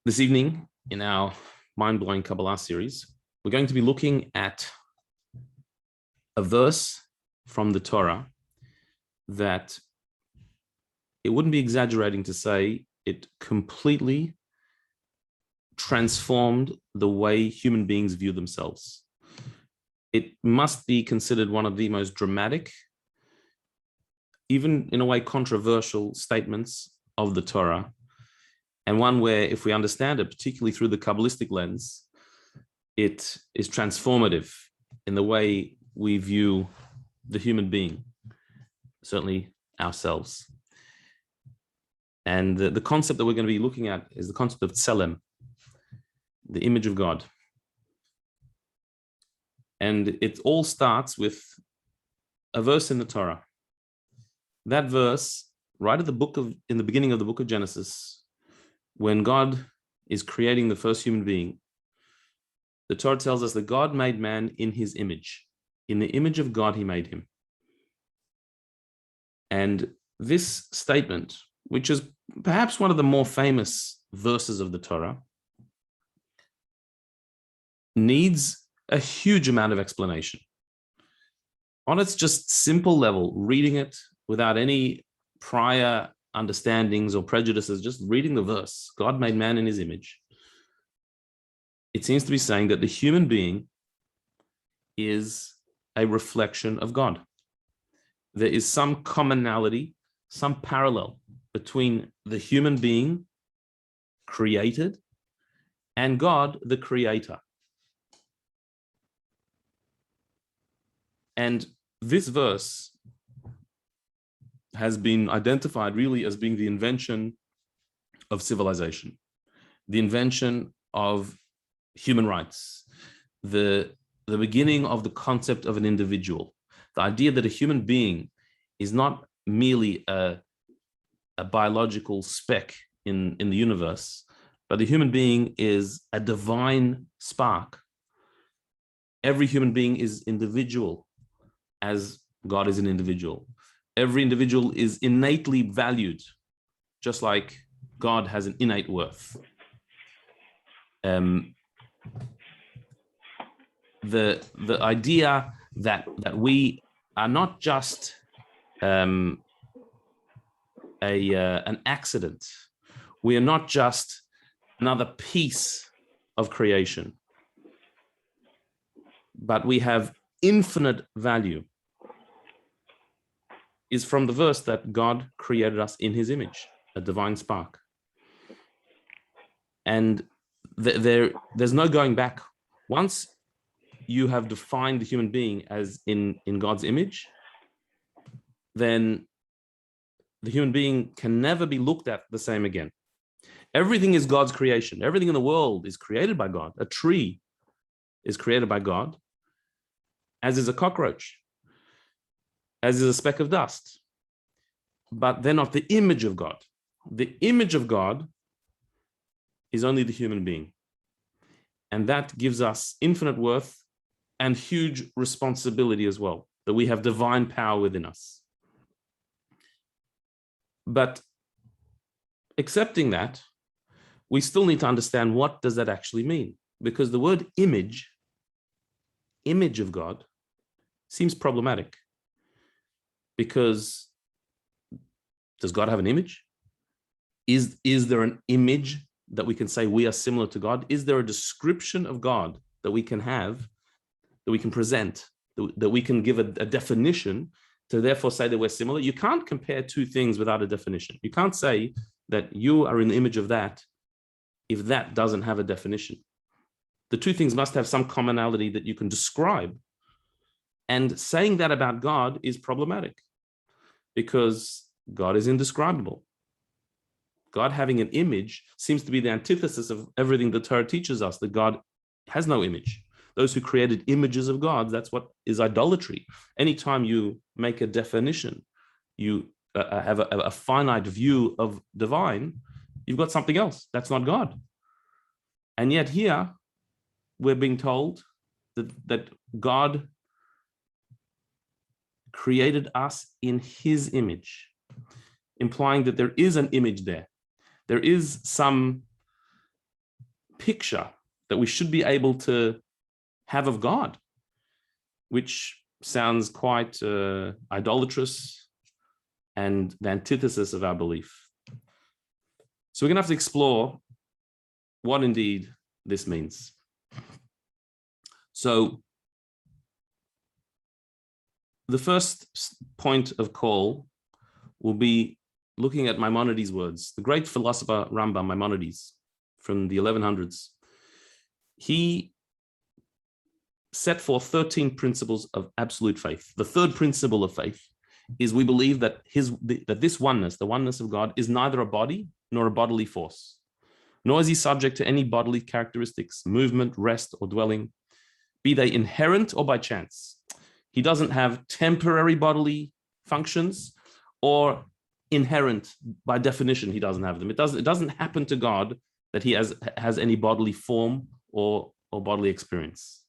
This evening, in our Mindblowing Kabbalah series, we're going to be looking at a verse from the Torah that it wouldn't be exaggerating to say it completely transformed the way human beings view themselves. It must be considered one of the most dramatic, even in a way controversial statements of the Torah, and one where, if we understand it, particularly through the Kabbalistic lens, it is transformative in the way we view the human being, certainly ourselves. And the concept that we're going to be looking at is the concept of Tzelem, the image of God. And it all starts with a verse in the Torah. That verse, right at in the beginning of the book of Genesis, when God is creating the first human being, the Torah tells us that God made man in his image. In the image of God, he made him. And this statement, which is perhaps one of the more famous verses of the Torah, needs a huge amount of explanation. On its just simple level, reading it without any prior understandings or prejudices, just reading the verse, God made man in his image, it seems to be saying that the human being is a reflection of God. There is some commonality, some parallel between the human being created and God, the creator. And this verse has been identified really as being the invention of civilization, the invention of human rights, the beginning of the concept of an individual, the idea that a human being is not merely a biological speck in the universe, but the human being is a divine spark. Every human being is individual, as God is an individual. Every individual is innately valued, just like God has an innate worth. The idea that we are not just an accident. We are not just another piece of creation, but we have infinite value, is from the verse that God created us in his image, a divine spark. And there's no going back. Once you have defined the human being as in God's image, then the human being can never be looked at the same again. Everything is God's creation. Everything in the world is created by God. A tree is created by God, as is a cockroach, as is a speck of dust. But they're not the image of God. The image of God is only the human being. And that gives us infinite worth and huge responsibility as well, that we have divine power within us. But accepting that, we still need to understand, what does that actually mean? Because the word image of God, seems problematic. Because does God have an image? Is there an image that we can say we are similar to God? Is there a description of God that we can have, that we can present, that we can give a definition to therefore say that we're similar? You can't compare two things without a definition. You can't say that you are in the image of that if that doesn't have a definition. The two things must have some commonality that you can describe. And saying that about God is problematic, because God is indescribable. God having an image seems to be the antithesis of everything the Torah teaches us, that God has no image. Those who created images of God, that's what is idolatry. Anytime you make a definition, you have a finite view of divine, you've got something else. That's not God. And yet here, we're being told that God created us in his image, implying that there is an image there. There is some picture that we should be able to have of God, which sounds quite idolatrous and the antithesis of our belief. So we're going to have to explore what indeed this means. So the first point of call will be looking at Maimonides' words. The great philosopher Rambam, Maimonides, from the 1100s, he set forth 13 principles of absolute faith. The third principle of faith is we believe that this oneness, the oneness of God, is neither a body nor a bodily force, nor is he subject to any bodily characteristics, movement, rest, or dwelling, be they inherent or by chance. He doesn't have temporary bodily functions, or inherent by definition he doesn't have them. It doesn't happen to God that he has any bodily form or bodily experience.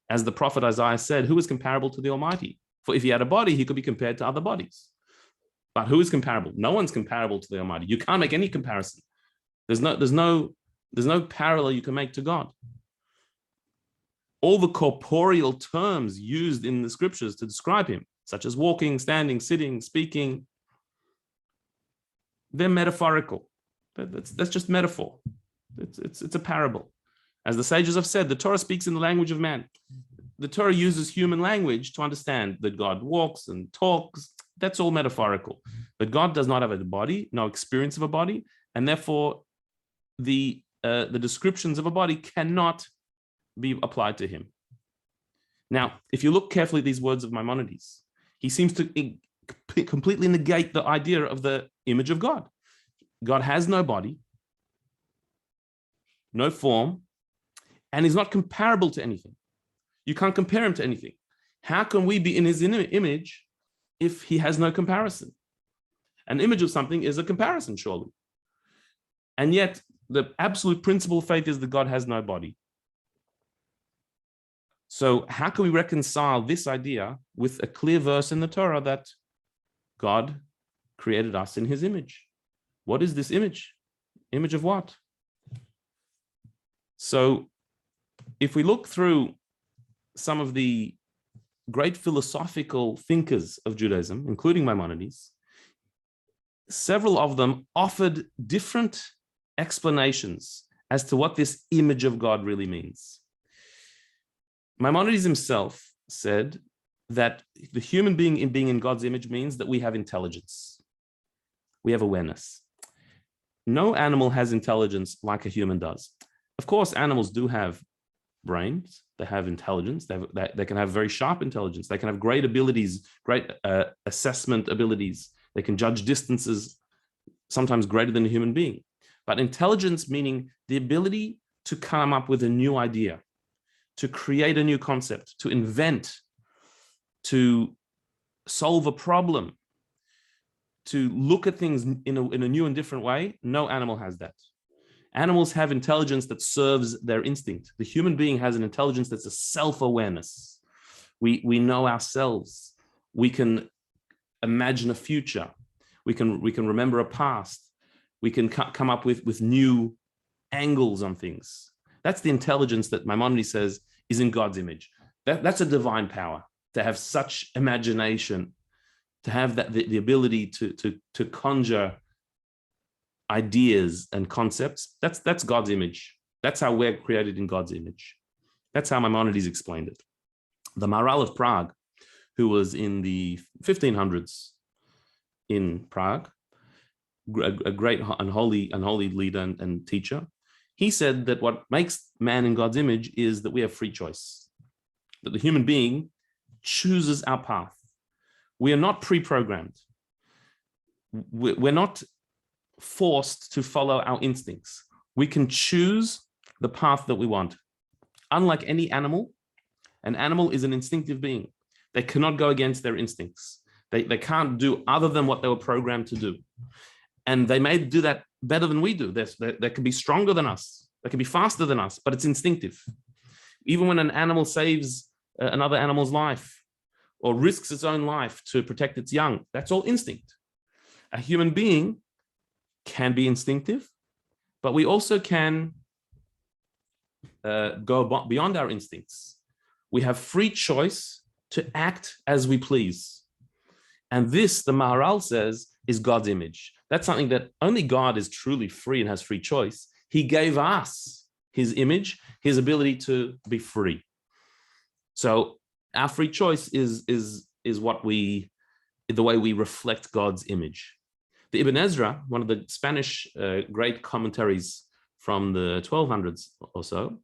As the prophet Isaiah said, who is comparable to the Almighty? For if he had a body, he could be compared to other bodies. But who is comparable? No one's comparable to the Almighty. You can't make any comparison. There's no parallel you can make to God. All the corporeal terms used in the scriptures to describe him, such as walking, standing, sitting, speaking, they're metaphorical. That's just metaphor. It's a parable. As the sages have said, the Torah speaks in the language of man. The Torah uses human language to understand that God walks and talks. That's all metaphorical. But God does not have a body, no experience of a body, and therefore the descriptions of a body cannot be applied to him. Now, if you look carefully at these words of Maimonides, he seems to completely negate the idea of the image of God. God has no body, no form, and is not comparable to anything. You can't compare him to anything. How can we be in his image if he has no comparison? An image of something is a comparison, surely. And yet, the absolute principle of faith is that God has no body. So how can we reconcile this idea with a clear verse in the Torah that God created us in his image? What is this image? Image of what? So if we look through some of the great philosophical thinkers of Judaism, including Maimonides, several of them offered different explanations as to what this image of God really means. Maimonides himself said that the human being in God's image means that we have intelligence. We have awareness. No animal has intelligence like a human does. Of course, animals do have brains. They have intelligence. They can have very sharp intelligence. They can have great abilities, great assessment abilities. They can judge distances, sometimes greater than a human being. But intelligence meaning the ability to come up with a new idea, to create a new concept, to invent, to solve a problem, to look at things in a new and different way. No animal has that. Animals have intelligence that serves their instinct. The human being has an intelligence that's a self-awareness. We know ourselves. We can imagine a future. We can remember a past. We can come up with new angles on things. That's the intelligence that Maimonides says is in God's image. That's a divine power, to have such imagination, to have that the ability to conjure ideas and concepts. That's God's image. That's how we're created in God's image. That's how Maimonides explained it. The Maharal of Prague, who was in the 1500s in Prague, a great unholy leader and teacher, he said that what makes man in God's image is that we have free choice, that the human being chooses our path. We are not pre-programmed. We're not forced to follow our instincts. We can choose the path that we want. Unlike any animal, an animal is an instinctive being. They cannot go against their instincts. They can't do other than what they were programmed to do. And they may do that better than we do. They can be stronger than us. They can be faster than us, but it's instinctive. Even when an animal saves another animal's life or risks its own life to protect its young, that's all instinct. A human being can be instinctive, but we also can go beyond our instincts. We have free choice to act as we please. And this, the Maharal says, is God's image. That's something that only God is truly free and has free choice. He gave us his image, his ability to be free. So our free choice is what the way we reflect God's image. The Ibn Ezra, one of the Spanish great commentaries from the 1200s or so,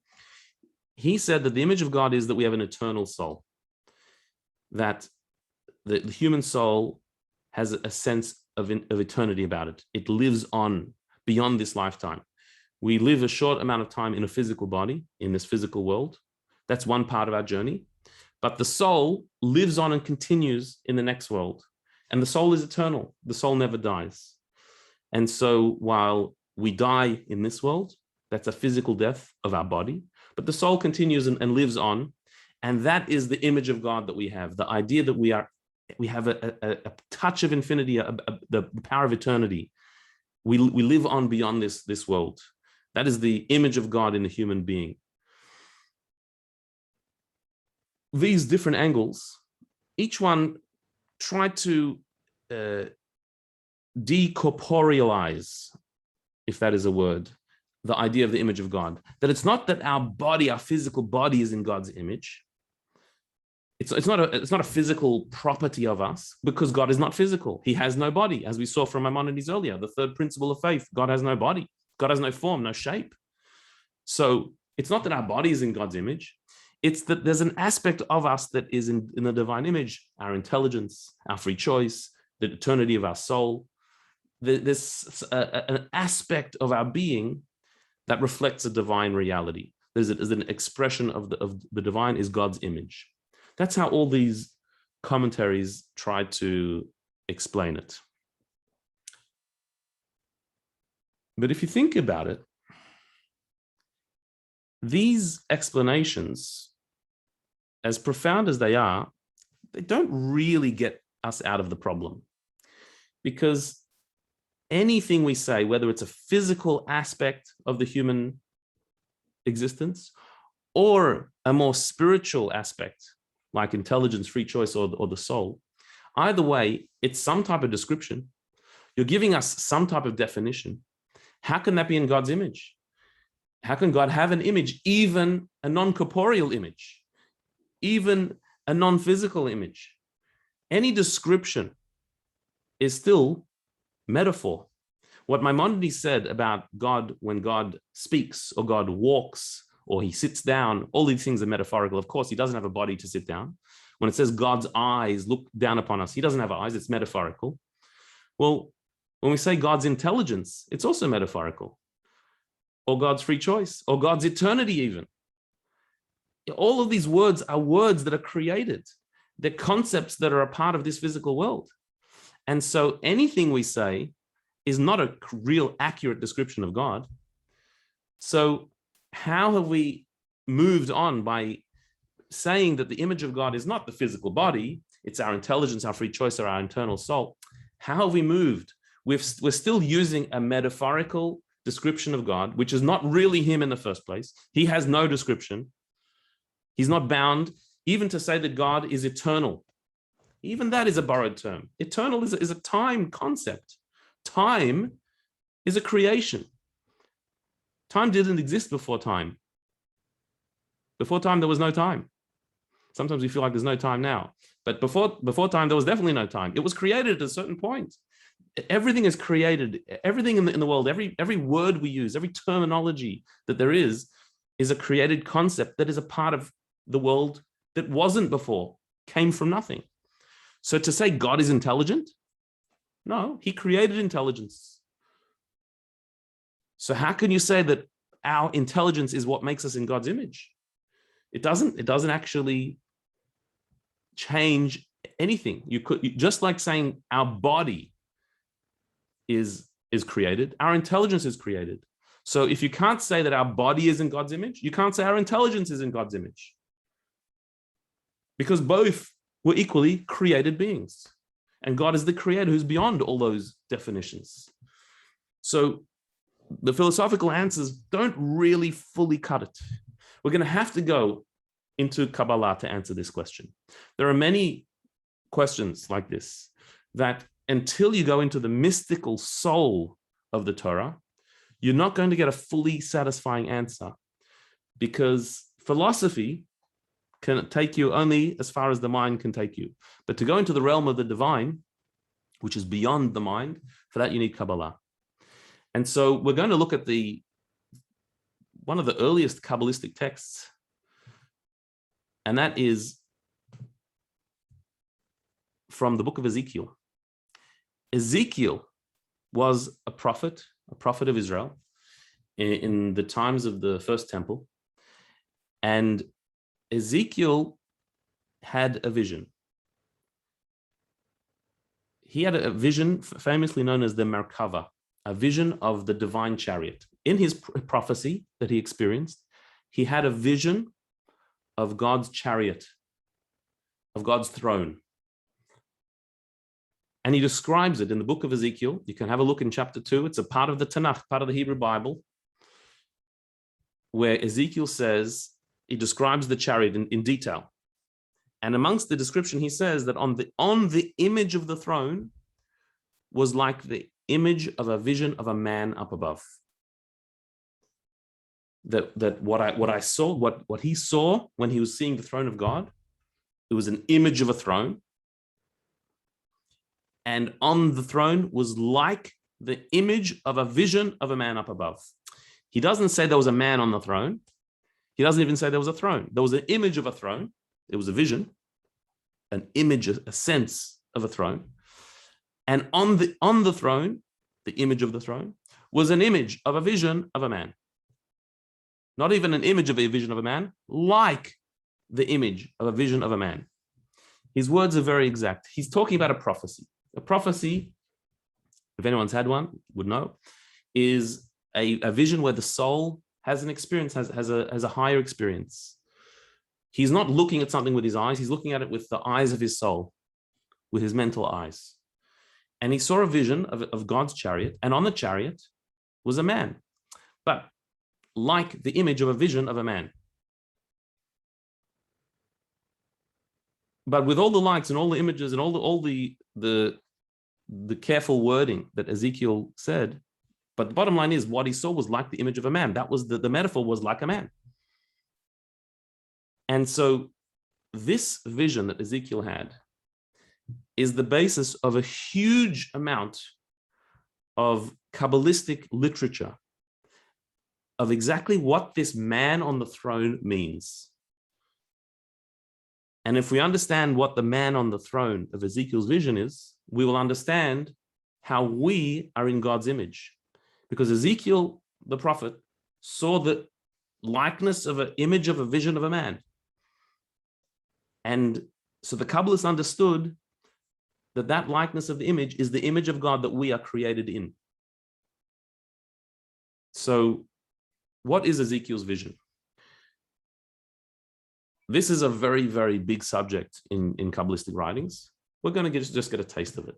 he said that the image of God is that we have an eternal soul, that the human soul has a sense of eternity about it. It lives on beyond this lifetime. We live a short amount of time in a physical body, in this physical world. That's one part of our journey. But the soul lives on and continues in the next world. And the soul is eternal. The soul never dies. And so while we die in this world, that's a physical death of our body, but the soul continues and lives on. And that is the image of God that we have, the idea that we have a touch of infinity, the power of eternity. We live on beyond this world. That is the image of God in a human being. These different angles, each one try to decorporealize, if that is a word, the idea of the image of God. That it's not that our body, our physical body is in God's image. It's not a physical property of us, because God is not physical. He has no body, as we saw from Maimonides earlier, the third principle of faith. God has no body. God has no form, no shape. So it's not that our body is in God's image. It's that there's an aspect of us that is in the divine image, our intelligence, our free choice, the eternity of our soul. There's an aspect of our being that reflects a divine reality. There's an expression of the divine is God's image. That's how all these commentaries try to explain it. But if you think about it, these explanations, as profound as they are, they don't really get us out of the problem. Because anything we say, whether it's a physical aspect of the human existence or a more spiritual aspect, like intelligence, free choice, or the soul, either way, it's some type of description. You're giving us some type of definition. How can that be in God's image? How can God have an image, even a non-corporeal image, even a non-physical image? Any description is still metaphor. What Maimonides said about God, when God speaks or God walks or he sits down, all these things are metaphorical. Of course, he doesn't have a body to sit down. When it says God's eyes look down upon us, he doesn't have eyes, it's metaphorical. Well, when we say God's intelligence, it's also metaphorical. Or God's free choice, or God's eternity even. All of these words are words that are created. They're concepts that are a part of this physical world. And so anything we say is not a real accurate description of God. So how have we moved on by saying that the image of God is not the physical body, it's our intelligence, our free choice, or our internal soul? How have we moved? We're still using a metaphorical description of God, which is not really him in the first place. He has no description. He's not bound even to say that God is eternal. Even that is a borrowed term. Eternal is a time concept. Time is a creation. Time didn't exist before time. Before time, there was no time. Sometimes we feel like there's no time now. But before time, there was definitely no time. It was created at a certain point. Everything is created. Everything in the world, every word we use, every terminology that there is a created concept that is a part of the world that wasn't before, came from nothing. So to say God is intelligent, no, he created intelligence. So how can you say that our intelligence is what makes us in God's image? It doesn't actually change anything. Just like saying our body is created, our intelligence is created. So if you can't say that our body is in God's image, you can't say our intelligence is in God's image. Because both were equally created beings. And God is the creator who's beyond all those definitions. So the philosophical answers don't really fully cut it. We're going to have to go into Kabbalah to answer this question. There are many questions like this that until you go into the mystical soul of the Torah, you're not going to get a fully satisfying answer, because philosophy can take you only as far as the mind can take you. But to go into the realm of the divine, which is beyond the mind, for that you need Kabbalah. And so we're going to look at one of the earliest Kabbalistic texts, and that is from the book of Ezekiel. Ezekiel was a prophet of Israel in the times of the first temple. And Ezekiel had a vision. He had a vision famously known as the Merkava, a vision of the divine chariot. In his prophecy that he experienced, he had a vision of God's chariot, of God's throne. And he describes it in the book of Ezekiel. You can have a look in chapter 2. It's a part of the Tanakh, part of the Hebrew Bible, where Ezekiel says, he describes the chariot in detail. And amongst the description, he says that on the image of the throne was like the image of a vision of a man up above. That what he saw when he was seeing the throne of God, it was an image of a throne. And on the throne was like the image of a vision of a man up above. He doesn't say there was a man on the throne. He doesn't even say there was a throne. There was an image of a throne. It was a vision, an image, a sense of a throne. And on the throne, the image of the throne, was an image of a vision of a man. Not even an image of a vision of a man, like the image of a vision of a man. His words are very exact. He's talking about a prophecy. A prophecy, if anyone's had one, would know, is a vision where the soul has an experience, has a higher experience. He's not looking at something with his eyes, he's looking at it with the eyes of his soul, with his mental eyes. And he saw a vision of God's chariot, and on the chariot was a man, but like the image of a vision of a man. But with all the lights and all the images and all the careful wording that Ezekiel said, but the bottom line is what he saw was like the image of a man. That was the metaphor was like a man. And so this vision that Ezekiel had is the basis of a huge amount of Kabbalistic literature of exactly what this man on the throne means. And if we understand what the man on the throne of Ezekiel's vision is, we will understand how we are in God's image. Because Ezekiel, the prophet, saw the likeness of an image of a vision of a man. And so the Kabbalists understood that likeness of the image is the image of God that we are created in. So what is Ezekiel's vision? This is a very, very big subject in Kabbalistic writings. We're going to just get a taste of it.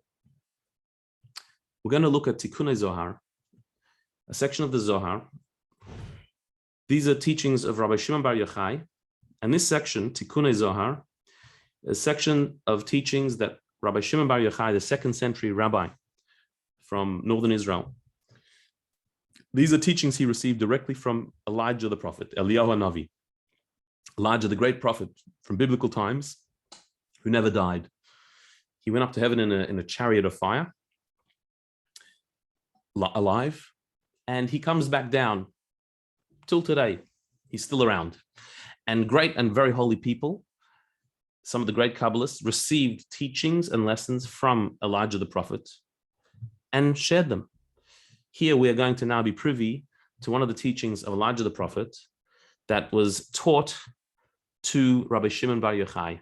We're going to look at Tikuni Zohar, a section of the Zohar. These are teachings of Rabbi Shimon Bar Yochai. And this section, Tikuni Zohar, a section of teachings that Rabbi Shimon Bar Yochai, the 2nd century rabbi from northern Israel, these are teachings he received directly from Elijah the prophet, Eliyahu HaNavi. Elijah, the great prophet from biblical times, who never died. He went up to heaven in a chariot of fire, alive, and he comes back down till today. He's still around. And great and very holy people, some of the great Kabbalists, received teachings and lessons from Elijah the prophet and shared them. Here we are going to now be privy to one of the teachings of Elijah the prophet that was taught to Rabbi Shimon Bar Yochai.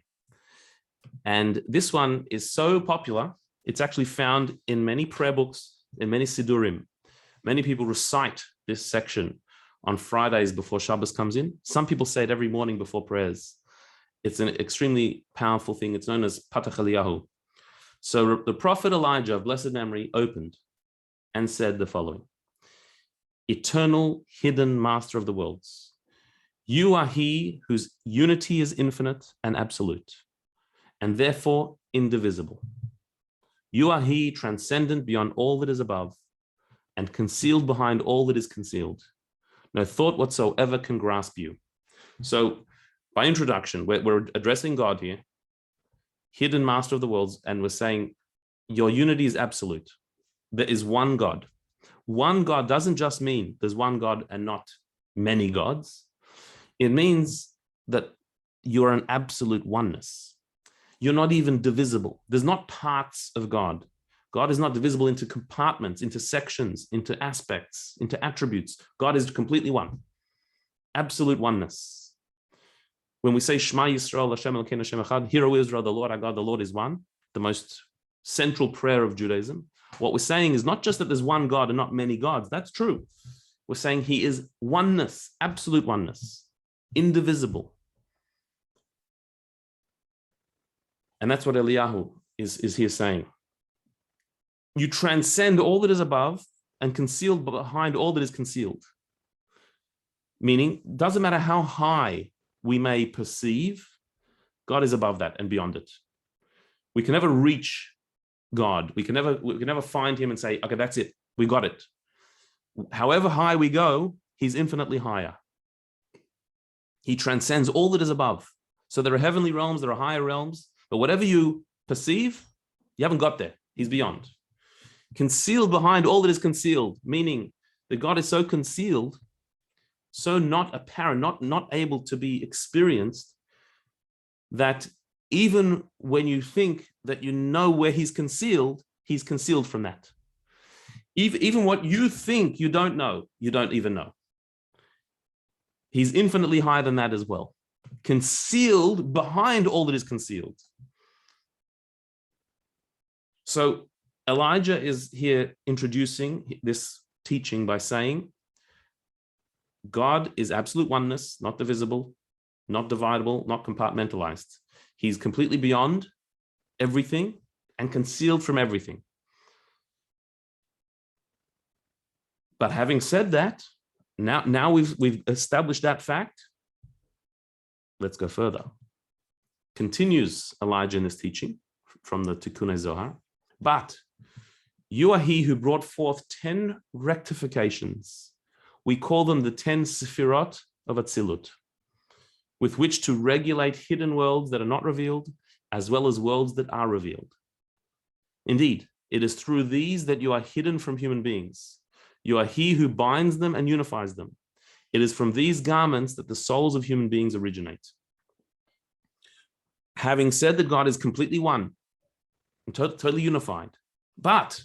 And this one is so popular, it's actually found in many prayer books, in many Sidurim. Many people recite this section on Fridays before Shabbos comes in. Some people say it every morning before prayers. It's an extremely powerful thing. It's known as Patach Eliyahu. So the prophet Elijah, of blessed memory, opened and said the following: Eternal, hidden master of the worlds, You are he whose unity is infinite and absolute, and therefore indivisible. You are he transcendent beyond all that is above, and concealed behind all that is concealed. No thought whatsoever can grasp you. So, by introduction, we're addressing God here, hidden master of the worlds, and we're saying your unity is absolute. There is one God. One God doesn't just mean there's one God and not many gods. It means that you're an absolute oneness. You're not even divisible. There's not parts of God. God is not divisible into compartments, into sections, into aspects, into attributes. God is completely one. Absolute oneness. When we say Shema Yisrael, Hashem Elokeinu Hashem Echad, Hear, O Israel, the Lord our God, the Lord is one, the most central prayer of Judaism, what we're saying is not just that there's one God and not many gods. That's true. We're saying he is oneness, absolute oneness, indivisible. And that's what Eliyahu is here saying. You transcend all that is above and concealed behind all that is concealed. Meaning, doesn't matter how high we may perceive, God is above that and beyond it. We can never reach God. We can never find him and say, okay, that's it. We got it. However high we go, he's infinitely higher. He transcends all that is above. So there are heavenly realms, there are higher realms, but whatever you perceive, you haven't got there. He's beyond. Concealed behind all that is concealed, meaning that God is so concealed, so not apparent, not able to be experienced, that even when you think that you know where he's concealed from that. Even what you think you don't know, you don't even know. He's infinitely higher than that as well. Concealed behind all that is concealed. So Elijah is here introducing this teaching by saying, God is absolute oneness, not divisible, not dividable, not compartmentalized. He's completely beyond everything and concealed from everything. But having said that, now we've established that fact. Let's go further. Continues Elijah in this teaching from the Tikuni Zohar. But you are he who brought forth 10 rectifications. We call them the Ten-Sephirot of Atsilut, with which to regulate hidden worlds that are not revealed, as well as worlds that are revealed. Indeed, it is through these that you are hidden from human beings. You are he who binds them and unifies them. It is from these garments that the souls of human beings originate. Having said that God is completely one, and totally unified, but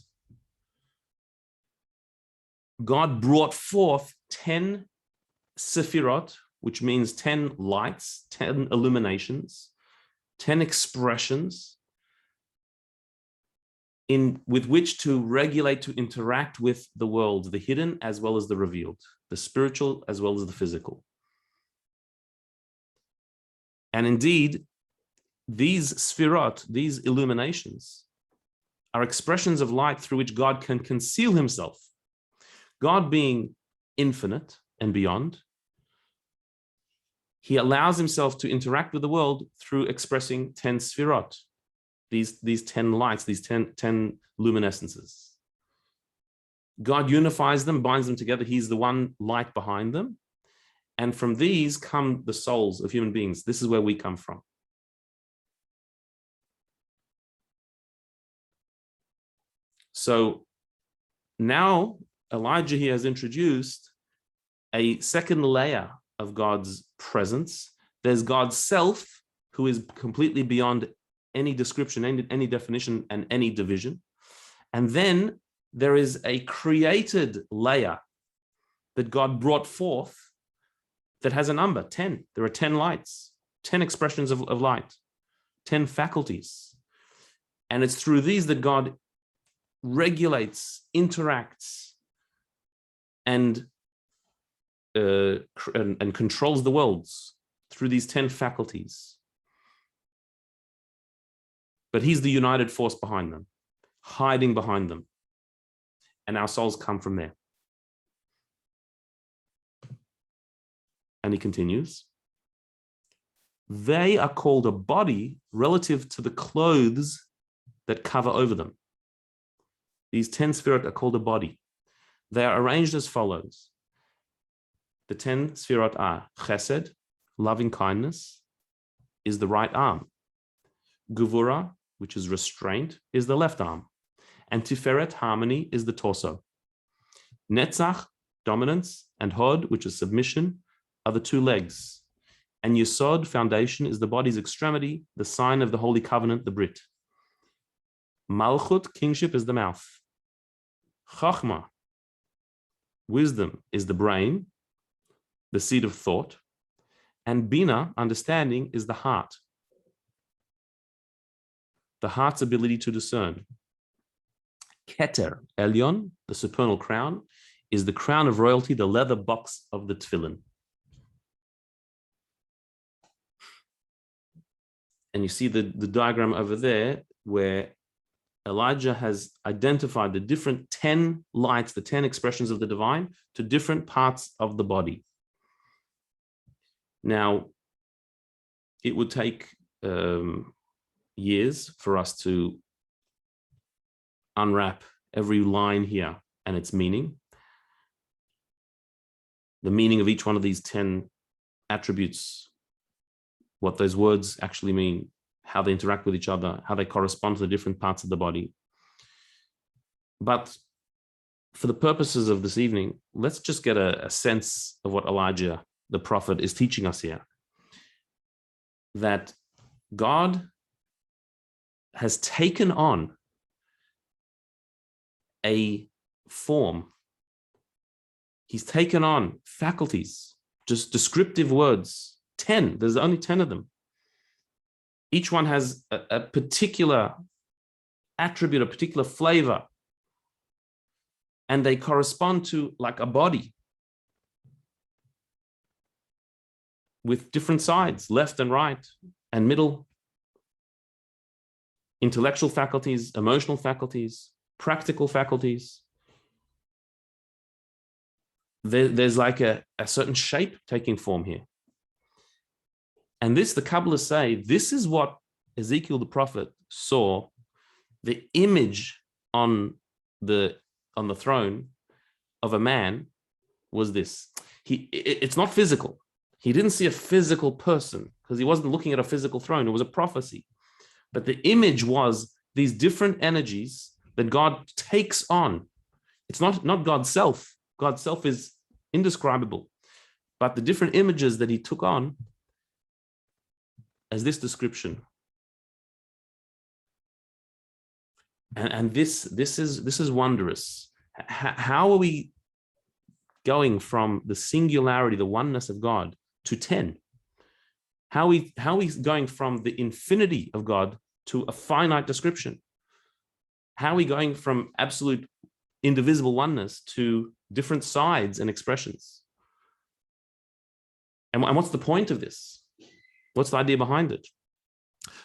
God brought forth 10 Sephirot, which means 10 lights, 10 illuminations, 10 expressions with which to regulate, to interact with the world, the hidden as well as the revealed, the spiritual as well as the physical. And indeed, these Sephirot, these illuminations, are expressions of light through which God can conceal himself. God being infinite and beyond, he allows himself to interact with the world through expressing 10 Sephirot, these 10 lights, these 10 luminescences. God unifies them, binds them together. He's the one light behind them. And from these come the souls of human beings. This is where we come from. So now Elijah here has introduced a second layer of God's presence. There's God's self, who is completely beyond any description, any definition, and any division. And then there is a created layer that God brought forth that has a number, 10. There are 10 lights, 10 expressions of light, 10 faculties. And it's through these that God regulates, interacts, and controls the worlds through these 10 faculties. But he's the united force behind them, hiding behind them. And our souls come from there. And he continues, they are called a body relative to the clothes that cover over them. These 10 Sefirot are called a body. They are arranged as follows. The 10 Sefirot are Chesed, loving kindness, is the right arm. Gevura, which is restraint, is the left arm. And Tiferet, harmony, is the torso. Netzach, dominance, and Hod, which is submission, are the two legs. And Yesod, foundation, is the body's extremity, the sign of the Holy Covenant, the Brit. Malchut, kingship, is the mouth. Chachma, wisdom, is the brain, the seat of thought. And Bina, understanding, is the heart. The heart's ability to discern. Keter, Elyon, the supernal crown, is the crown of royalty, the leather box of the tefillin. And you see the diagram over there where Elijah has identified the different 10 lights, the 10 expressions of the divine to different parts of the body. Now, it would take years for us to unwrap every line here and its meaning. The meaning of each one of these 10 attributes, what those words actually mean, how they interact with each other, how they correspond to the different parts of the body. But for the purposes of this evening, let's just get a sense of what Elijah, the prophet, is teaching us here. That God has taken on a form. He's taken on faculties, just descriptive words, 10. There's only 10 of them. Each one has a particular attribute, a particular flavor, and they correspond to like a body with different sides, left and right and middle, intellectual faculties, emotional faculties, practical faculties. There's like a certain shape taking form here. And this, the Kabbalists say, this is what Ezekiel the prophet saw. The image on the throne of a man was this. It's not physical. He didn't see a physical person because he wasn't looking at a physical throne. It was a prophecy. But the image was these different energies that God takes on. It's not God's self. God's self is indescribable. But the different images that he took on as this description. And this is wondrous. How are we going from the singularity, the oneness of God, to 10? How are we going from the infinity of God to a finite description? How are we going from absolute indivisible oneness to different sides and expressions? And what's the point of this? What's the idea behind it?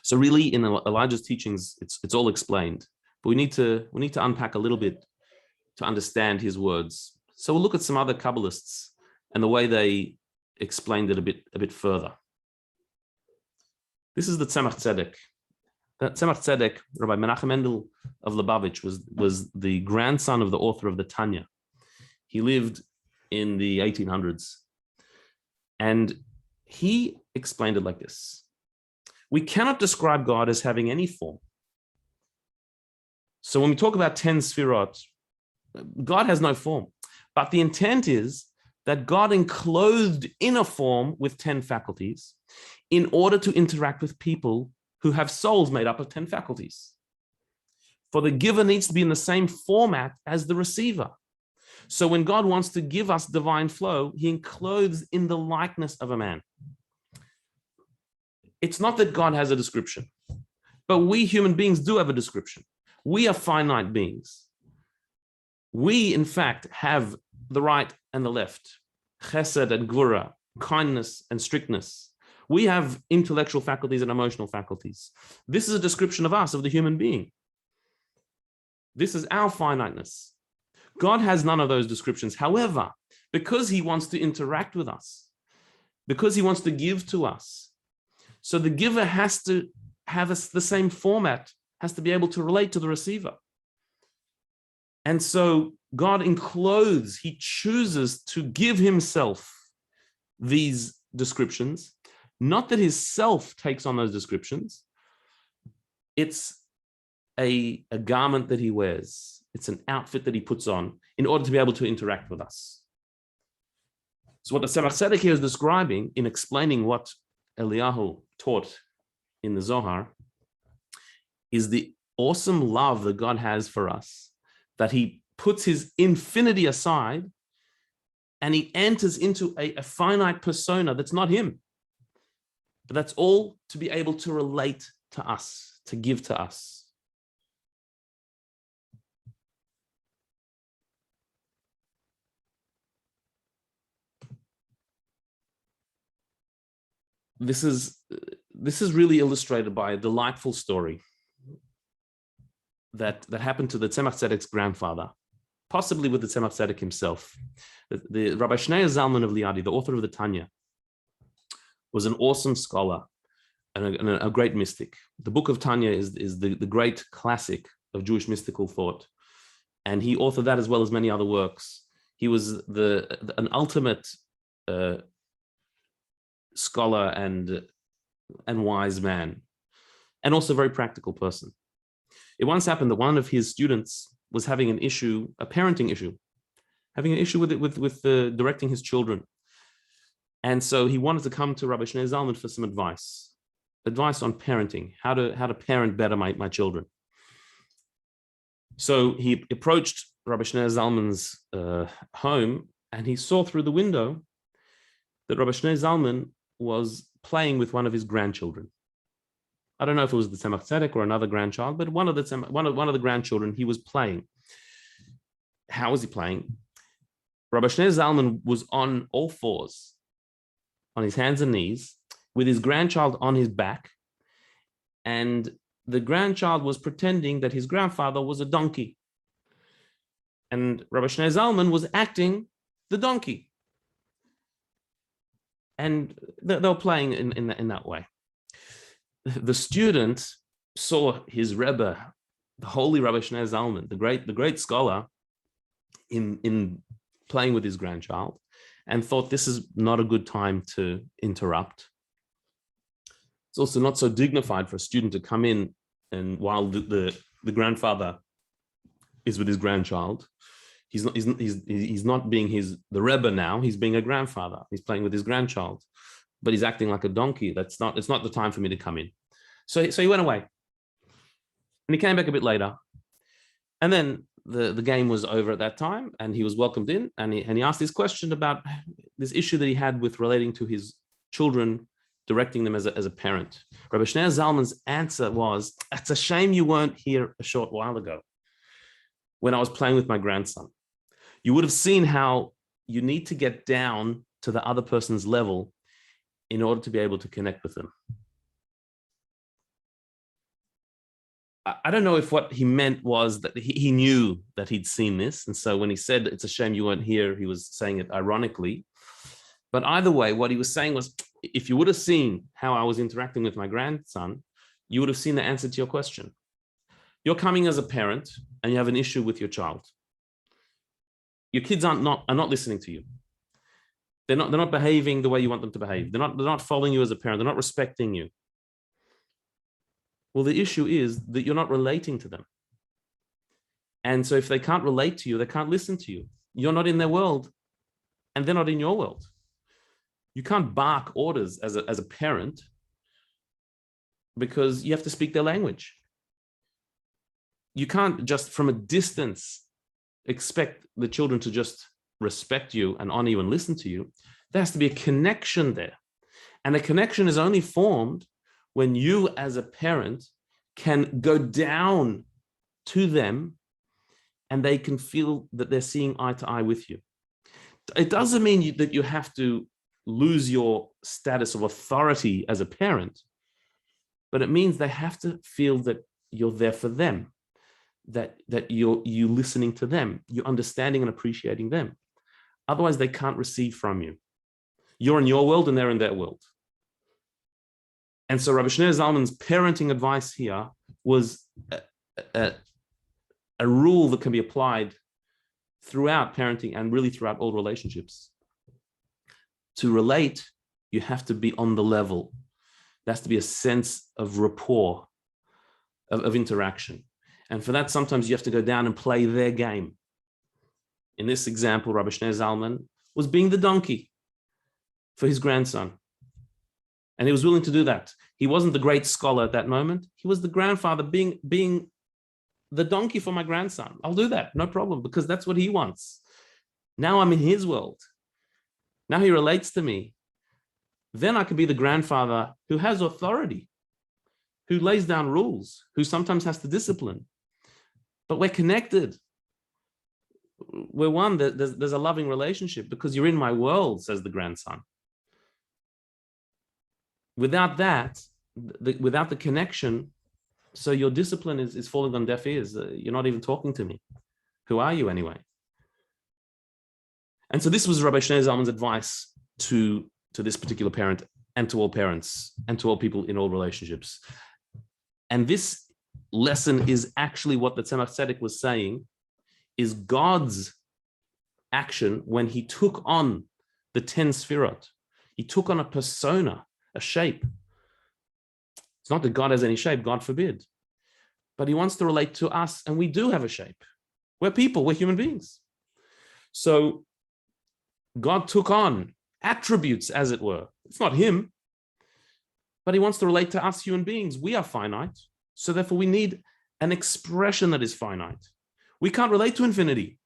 So really, in Elijah's teachings, it's all explained, but we need to unpack a little bit to understand his words. So we'll look at some other Kabbalists and the way they explained it a bit further. This is the Tzemach Tzedek. That Tzemach Tzedek, Rabbi Menachem Mendel of Labavich, was the grandson of the author of the Tanya. He lived in the 1800s, and he explained it like this. We cannot describe God as having any form. So when we talk about 10 Sefirot, God has no form. But the intent is that God enclosed in a form with 10 faculties in order to interact with people who have souls made up of 10 faculties. For the giver needs to be in the same format as the receiver. So when God wants to give us divine flow, he encloses in the likeness of a man. It's not that God has a description, but we human beings do have a description. We are finite beings. We, in fact, have the right and the left, chesed and gvura, kindness and strictness. We have intellectual faculties and emotional faculties. This is a description of us, of the human being. This is our finiteness. God has none of those descriptions. However, because he wants to interact with us, because he wants to give to us. So the giver has to have the same format, has to be able to relate to the receiver. And so God encloses, he chooses to give himself these descriptions, not that his self takes on those descriptions. It's a garment that he wears. It's an outfit that he puts on in order to be able to interact with us. So what the Tzemach Tzedek here is describing in explaining what Eliyahu taught in the Zohar is the awesome love that God has for us, that he puts his infinity aside and he enters into a finite persona that's not him. But that's all to be able to relate to us, to give to us. This is really illustrated by a delightful story that happened to the Tzemach Tzedek's grandfather, possibly with the Tzemach Tzedek himself. The Rabbi Shneur Zalman of Liadi, the author of the Tanya, was an awesome scholar and a great mystic. The book of Tanya is the great classic of Jewish mystical thought, and he authored that as well as many other works. He was an ultimate scholar and wise man, and also a very practical person. It once happened that one of his students was having an issue, a parenting issue, having an issue with directing his children. And so he wanted to come to Rabbi Shneur Zalman for some advice on parenting, how to parent better my children. So he approached Rabbi Shneur Zalman's home, and he saw through the window that Rabbi Shneur Zalman was playing with one of his grandchildren. I don't know if it was the Tzemach Tzedek or another grandchild, but one of the grandchildren, he was playing. How was he playing? Rabbi Shneur Zalman was on all fours, on his hands and knees, with his grandchild on his back, and the grandchild was pretending that his grandfather was a donkey. And Rabbi Shneur Zalman was acting the donkey. And they were playing in that way. The student saw his Rebbe, the holy Rabbi Shneur Zalman, the great scholar, in playing with his grandchild, and thought this is not a good time to interrupt. It's also not so dignified for a student to come in and while the grandfather is with his grandchild. He's not being the Rebbe now. He's being a grandfather. He's playing with his grandchild, but he's acting like a donkey. It's not the time for me to come in. So he went away, and he came back a bit later, and then the game was over at that time, and he was welcomed in, and he asked this question about this issue that he had with relating to his children, directing them as a parent. Rabbi Shneur Zalman's answer was, "It's a shame you weren't here a short while ago when I was playing with my grandson. You would have seen how you need to get down to the other person's level in order to be able to connect with them." I don't know if what he meant was that he knew that he'd seen this. And so when he said, "It's a shame you weren't here," he was saying it ironically. But either way, what he was saying was, if you would have seen how I was interacting with my grandson, you would have seen the answer to your question. You're coming as a parent and you have an issue with your child. Your kids are not listening to you. They're not behaving the way you want them to behave. They're not following you as a parent. They're not respecting you. Well, the issue is that you're not relating to them. And so if they can't relate to you, they can't listen to you. You're not in their world, and they're not in your world. You can't bark orders as a parent, because you have to speak their language. You can't just from a distance expect the children to just respect you and honor you and listen to you. There has to be a connection there. And a connection is only formed when you as a parent can go down to them and they can feel that they're seeing eye to eye with you. It doesn't mean that you have to lose your status of authority as a parent, but it means they have to feel that you're there for them, that you listening to them, you're understanding and appreciating them. Otherwise, they can't receive from you. You're in your world and they're in their world. And so Rabbi Shneur Zalman's parenting advice here was a rule that can be applied throughout parenting and really throughout all relationships. To relate, you have to be on the level. There has to be a sense of rapport, of interaction. And for that, sometimes you have to go down and play their game. In this example, Rabbi Shneur Zalman was being the donkey for his grandson. And he was willing to do that. He wasn't the great scholar at that moment. He was the grandfather being the donkey for my grandson. I'll do that, no problem, because that's what he wants. Now I'm in his world. Now he relates to me. Then I can be the grandfather who has authority, who lays down rules, who sometimes has to discipline. But we're connected. We're one. There's a loving relationship because you're in my world, says the grandson. Without that, without the connection, so your discipline is falling on deaf ears. You're not even talking to me. Who are you anyway? And so this was Rabbi Shneur Zalman's advice to this particular parent and to all parents and to all people in all relationships. And this lesson is actually what the Tzemach Tzedek was saying is God's action when he took on the Ten-Sephirot. He took on a persona, a shape. It's not that God has any shape, God forbid. But he wants to relate to us, and we do have a shape. We're people, we're human beings. So God took on attributes, as it were. It's not him, but he wants to relate to us human beings. We are finite, so therefore we need an expression that is finite. We can't relate to infinity.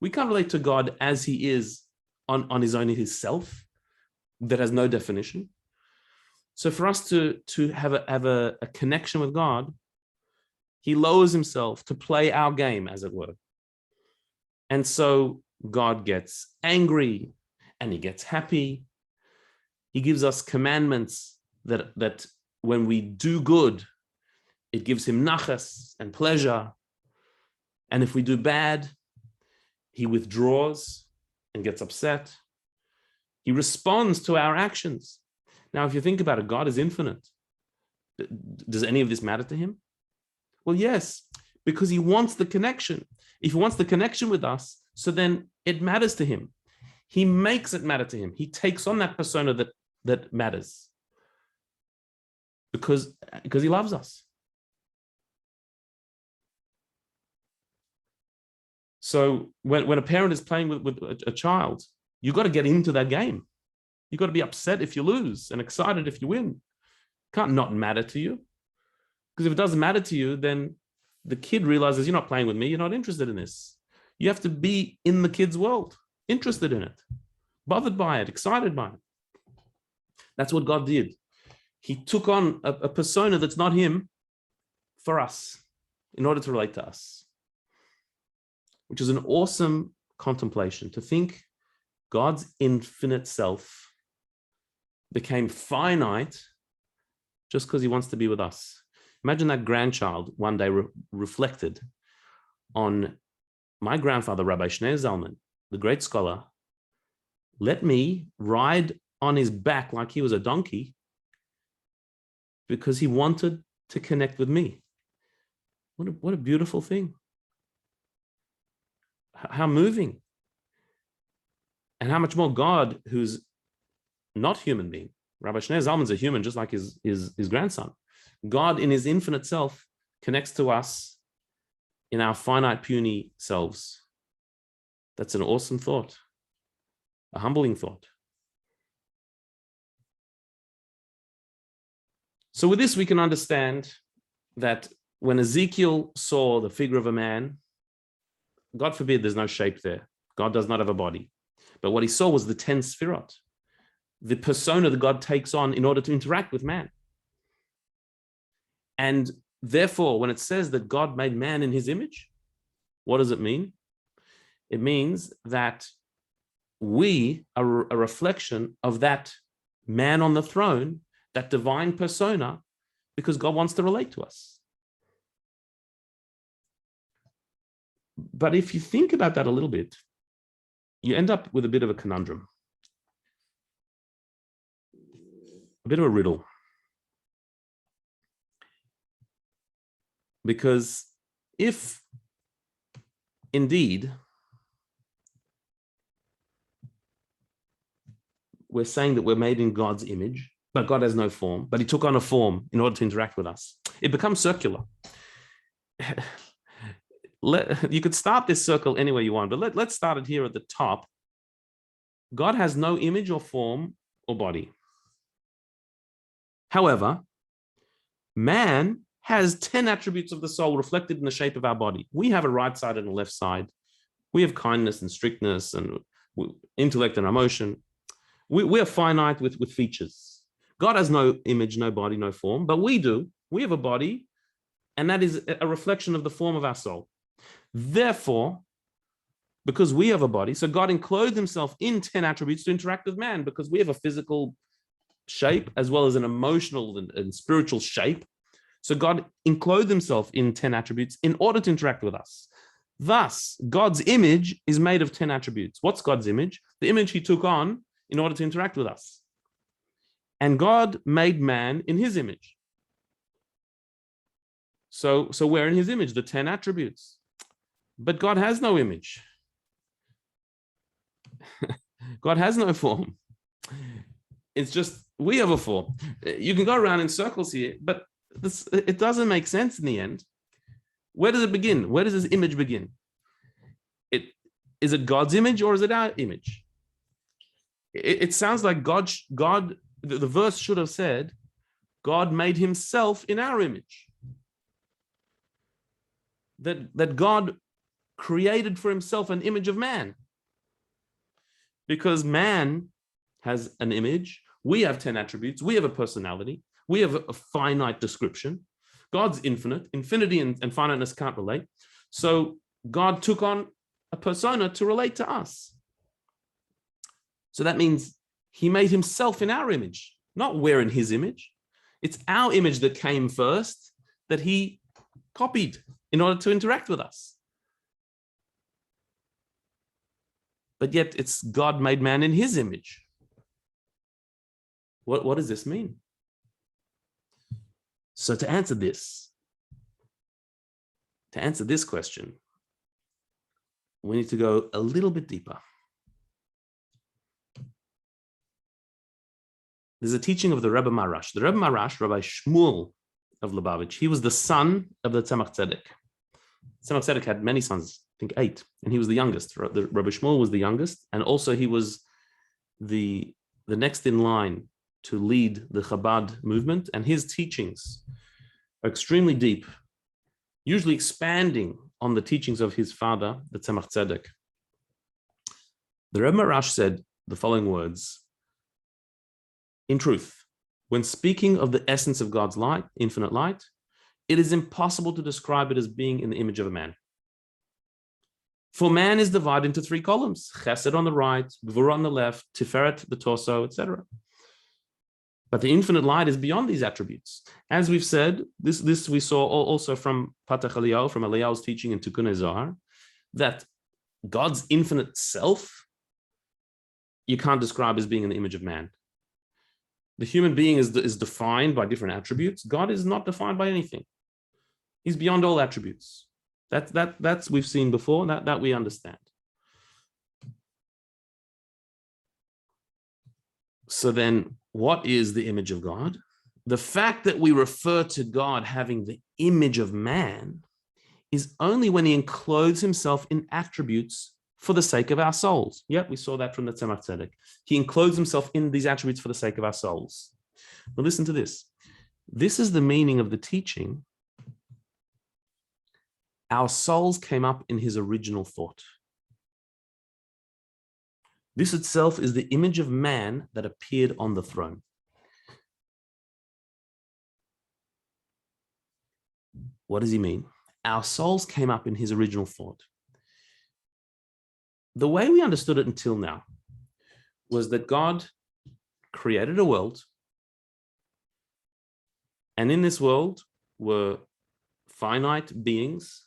We can't relate to God as he is on his own, in his self, that has no definition. So for us to have a connection with God, he lowers himself to play our game, as it were. And so God gets angry and he gets happy. He gives us commandments that when we do good, it gives him nachas and pleasure. And if we do bad, he withdraws and gets upset. He responds to our actions. Now, if you think about it, God is infinite. Does any of this matter to him? Well, yes, because he wants the connection. If he wants the connection with us, so then it matters to him. He makes it matter to him. He takes on that persona that matters because he loves us. So when a parent is playing with a child, you've got to get into that game. You've got to be upset if you lose and excited if you win. It can't not matter to you. Because if it doesn't matter to you, then the kid realizes you're not playing with me, you're not interested in this. You have to be in the kid's world, interested in it, bothered by it, excited by it. That's what God did. He took on a persona that's not him for us in order to relate to us, which is an awesome contemplation, to think God's infinite self became finite just because he wants to be with us. Imagine that grandchild one day reflected on my grandfather, Rabbi Shneur Zalman, the great scholar, let me ride on his back like he was a donkey because he wanted to connect with me. What a beautiful thing. How moving. And how much more God, who's not human being. Rabbi Shneur Zalman's a human just like his grandson. God in his infinite self connects to us in our finite, puny selves. That's an awesome thought, a humbling thought. So with this, we can understand that when Ezekiel saw the figure of a man, God forbid there's no shape there. God does not have a body. But what he saw was the Ten-Sephirot, the persona that God takes on in order to interact with man. And therefore, when it says that God made man in his image, what does it mean? It means that we are a reflection of that man on the throne, that divine persona, because God wants to relate to us. But if you think about that a little bit, you end up with a bit of a conundrum. a bit of a riddle. Because if indeed we're saying that we're made in God's image, but God has no form, but he took on a form in order to interact with us, it becomes circular. You could start this circle any way you want, but let's start it here at the top. God has no image or form or body. However, man has 10 attributes of the soul reflected in the shape of our body. We have a right side and a left side. We have kindness and strictness and intellect and emotion. We are finite with features. God has no image, no body, no form, but we do. We have a body, and that is a reflection of the form of our soul. Therefore, because we have a body, so God enclosed himself in 10 attributes to interact with man, because we have a physical shape as well as an emotional and spiritual shape. So God enclosed himself in 10 attributes in order to interact with us. Thus, God's image is made of 10 attributes. What's God's image? The image he took on in order to interact with us. And God made man in his image. So we're in his image, the 10 attributes. But God has no image. God has no form. It's just, we have a form. You can go around in circles here, but it doesn't make sense in the end. Where does it begin? Where does his image begin? Is it God's image or is it our image? It sounds like God, the verse should have said, God made himself in our image. That God created for himself an image of man. Because man has an image, we have 10 attributes, we have a personality, we have a finite description. God's infinite. Infinity and finiteness can't relate. So God took on a persona to relate to us. So that means he made himself in our image, not we're in his image. It's our image that came first, that he copied in order to interact with us. But yet it's God made man in his image. What does this mean? So to answer this question, we need to go a little bit deeper. There's a teaching of the Rebbe Marash. The Rebbe Marash, Rabbi Shmuel of Labavich, he was the son of the Tzemach Tzedek. Tzemach Tzedek had many sons, I think 8, and he was the youngest. The Rabbi Shmuel was the youngest, and also he was the next in line to lead the Chabad movement, and his teachings are extremely deep, usually expanding on the teachings of his father, the Tzemach Tzedek. The Rebbe Marash said the following words: in truth, when speaking of the essence of God's light, infinite light, it is impossible to describe it as being in the image of a man. For man is divided into 3 columns: Chesed on the right, Gvura on the left, Tiferet, the torso, etc. But the infinite light is beyond these attributes. As we've said, this we saw also from Patach Eliyahu, from Eliyahu's teaching in Tikuni Zohar, that God's infinite self, you can't describe as being in the image of man. The human being is defined by different attributes. God is not defined by anything. He's beyond all attributes. That's we've seen before, that we understand. So then, what is the image of God? The fact that we refer to God having the image of man is only when he encloses himself in attributes for the sake of our souls. Yep, we saw that from the Tzemach Tzedek. He encloses himself in these attributes for the sake of our souls. But listen to this. This is the meaning of the teaching. Our souls came up in his original thought. This itself is the image of man that appeared on the throne. What does he mean? Our souls came up in his original thought. The way we understood it until now was that God created a world, and in this world were finite beings,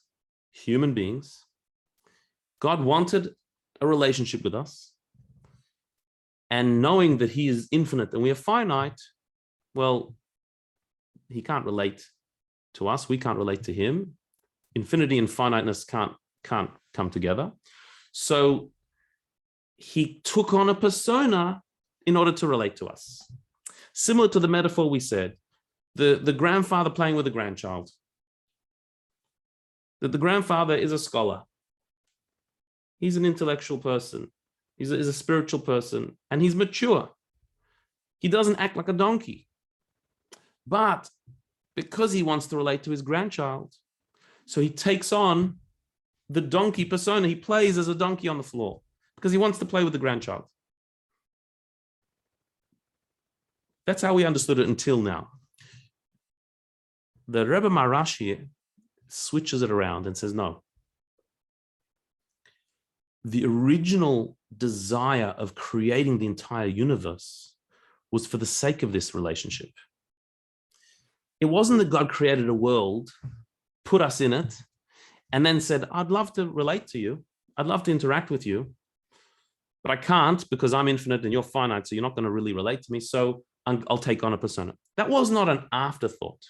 human beings. God wanted a relationship with us, and knowing that he is infinite and we are finite, Well, he can't relate to us. We can't relate to him. Infinity and finiteness can't come together. So he took on a persona in order to relate to us. Similar to the metaphor we said, the grandfather playing with the grandchild. That the grandfather is a scholar. He's an intellectual person. He's a spiritual person, and he's mature. He doesn't act like a donkey. But because he wants to relate to his grandchild, so he takes on the donkey persona. He plays as a donkey on the floor because he wants to play with the grandchild. That's how we understood it until now. The Rebbe Marashi switches it around and says, no. The original desire of creating the entire universe was for the sake of this relationship. It wasn't that God created a world, put us in it, and then said, I'd love to relate to you. I'd love to interact with you, but I can't because I'm infinite and you're finite, so you're not going to really relate to me, so I'll take on a persona. That was not an afterthought.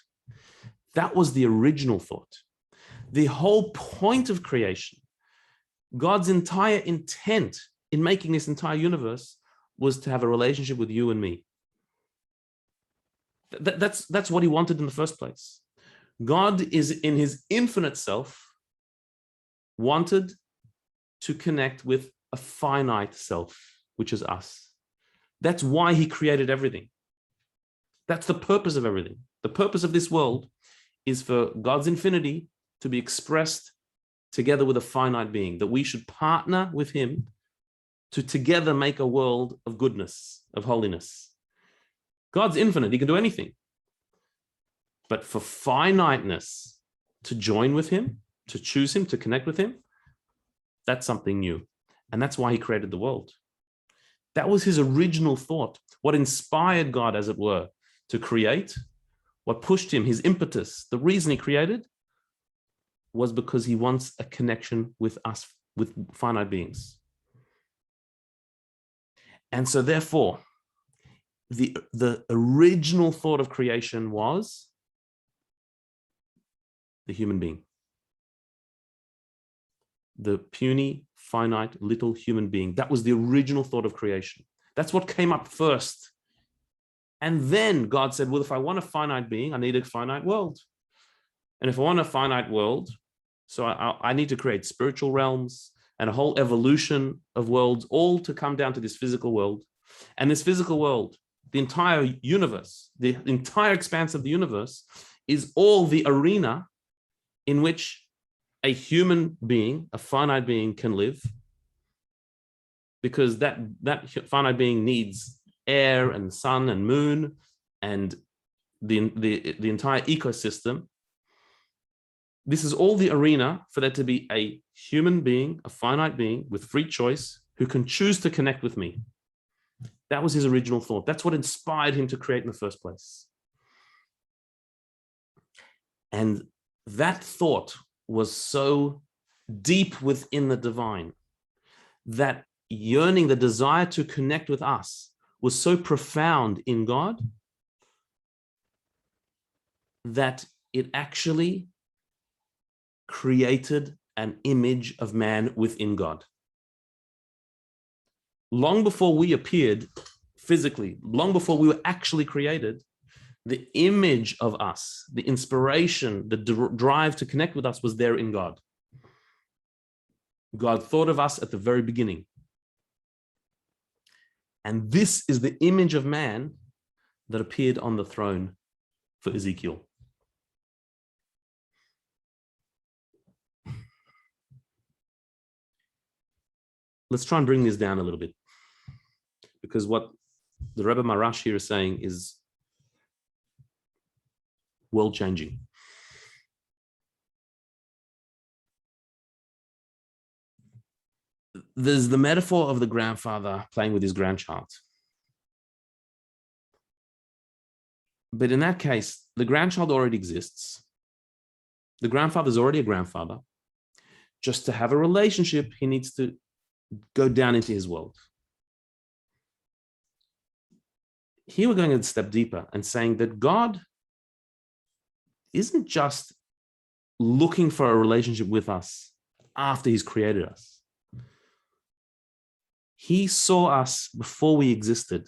That was the original thought. The whole point of creation, God's entire intent in making this entire universe, was to have a relationship with you and me. That's what he wanted in the first place. God is in his infinite self, wanted to connect with a finite self, which is us. That's why he created everything. That's the purpose of everything. The purpose of this world is for God's infinity to be expressed together with a finite being, that we should partner with him to together make a world of goodness, of holiness. God's infinite, he can do anything. But for finiteness to join with him, to choose him, to connect with him, that's something new. And that's why he created the world. That was his original thought. What inspired God, as it were, to create, what pushed him, his impetus, the reason he created, was because he wants a connection with us, with finite beings. And so therefore, the original thought of creation was the human being. The puny, finite, little human being. That was the original thought of creation. That's what came up first. And then God said, well, if I want a finite being, I need a finite world. And if I want a finite world, so I need to create spiritual realms and a whole evolution of worlds, all to come down to this physical world. And this physical world, the entire universe, the entire expanse of the universe, is all the arena in which a human being, a finite being, can live, because that finite being needs air and sun and moon and the entire ecosystem. This is all the arena for there to be a human being, a finite being with free choice, who can choose to connect with me. That was his original thought. That's what inspired him to create in the first place. And that thought was so deep within the divine, that yearning, the desire to connect with us, was so profound in God that it actually created an image of man within God. Long before we appeared physically, long before we were actually created, the image of us, the inspiration, the drive to connect with us was there in God. God thought of us at the very beginning. And this is the image of man that appeared on the throne for Ezekiel. Let's try and bring this down a little bit, because what the Rebbe Marash here is saying is world-changing. There's the metaphor of the grandfather playing with his grandchild. But in that case, the grandchild already exists. The grandfather is already a grandfather. Just to have a relationship, he needs to go down into his world. Here we're going a step deeper and saying that God isn't just looking for a relationship with us after he's created us. He saw us before we existed,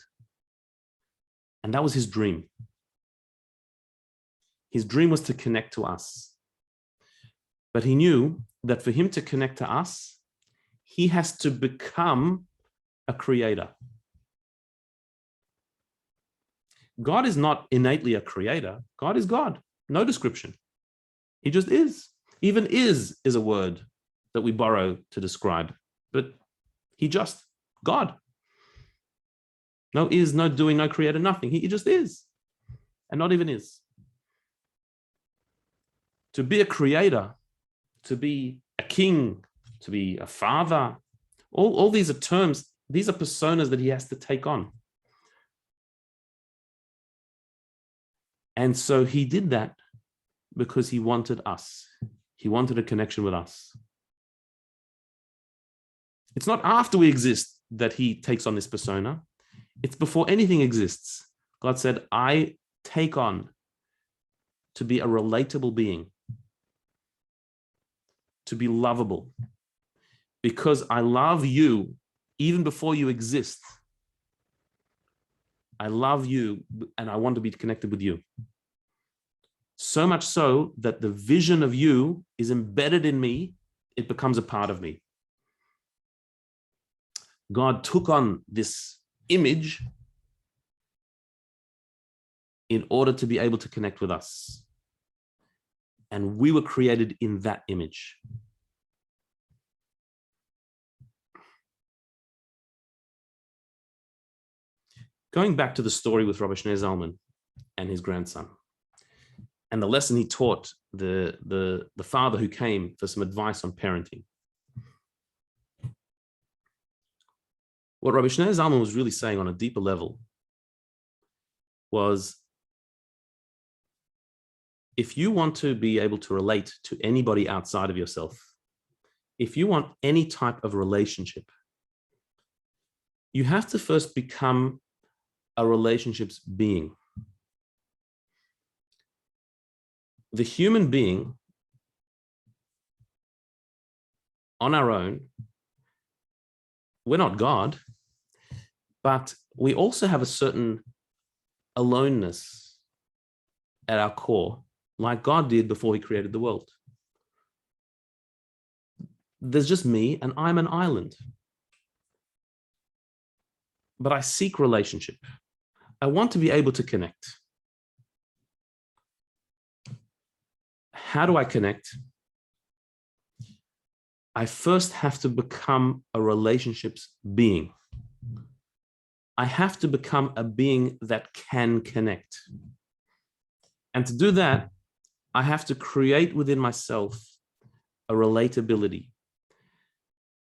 and that was his dream. His dream was to connect to us. But he knew that for him to connect to us, he has to become a creator. God is not innately a creator. God is God. No description. He just is. Even is a word that we borrow to describe. But he just, God. No is, no doing, no creator, nothing. He just is. And not even is. To be a creator, to be a king, to be a father, all these are terms, these are personas that he has to take on. And so he did that because he wanted us. He wanted a connection with us. It's not after we exist that he takes on this persona. It's before anything exists. God said, I take on to be a relatable being, to be lovable, because I love you even before you exist. I love you and I want to be connected with you. So much so that the vision of you is embedded in me. It becomes a part of me. God took on this image in order to be able to connect with us. And we were created in that image. Going back to the story with Rabbi Shneur Zalman and his grandson, and the lesson he taught the father who came for some advice on parenting. What Rabbi Shneur Zalman was really saying on a deeper level was, if you want to be able to relate to anybody outside of yourself, if you want any type of relationship, you have to first become a relationship's being. The human being on our own, we're not God, but we also have a certain aloneness at our core, like God did before he created the world. There's just me and I'm an island. But I seek relationship. I want to be able to connect. How do I connect? I first have to become a relationship's being. I have to become a being that can connect. And to do that, I have to create within myself a relatability,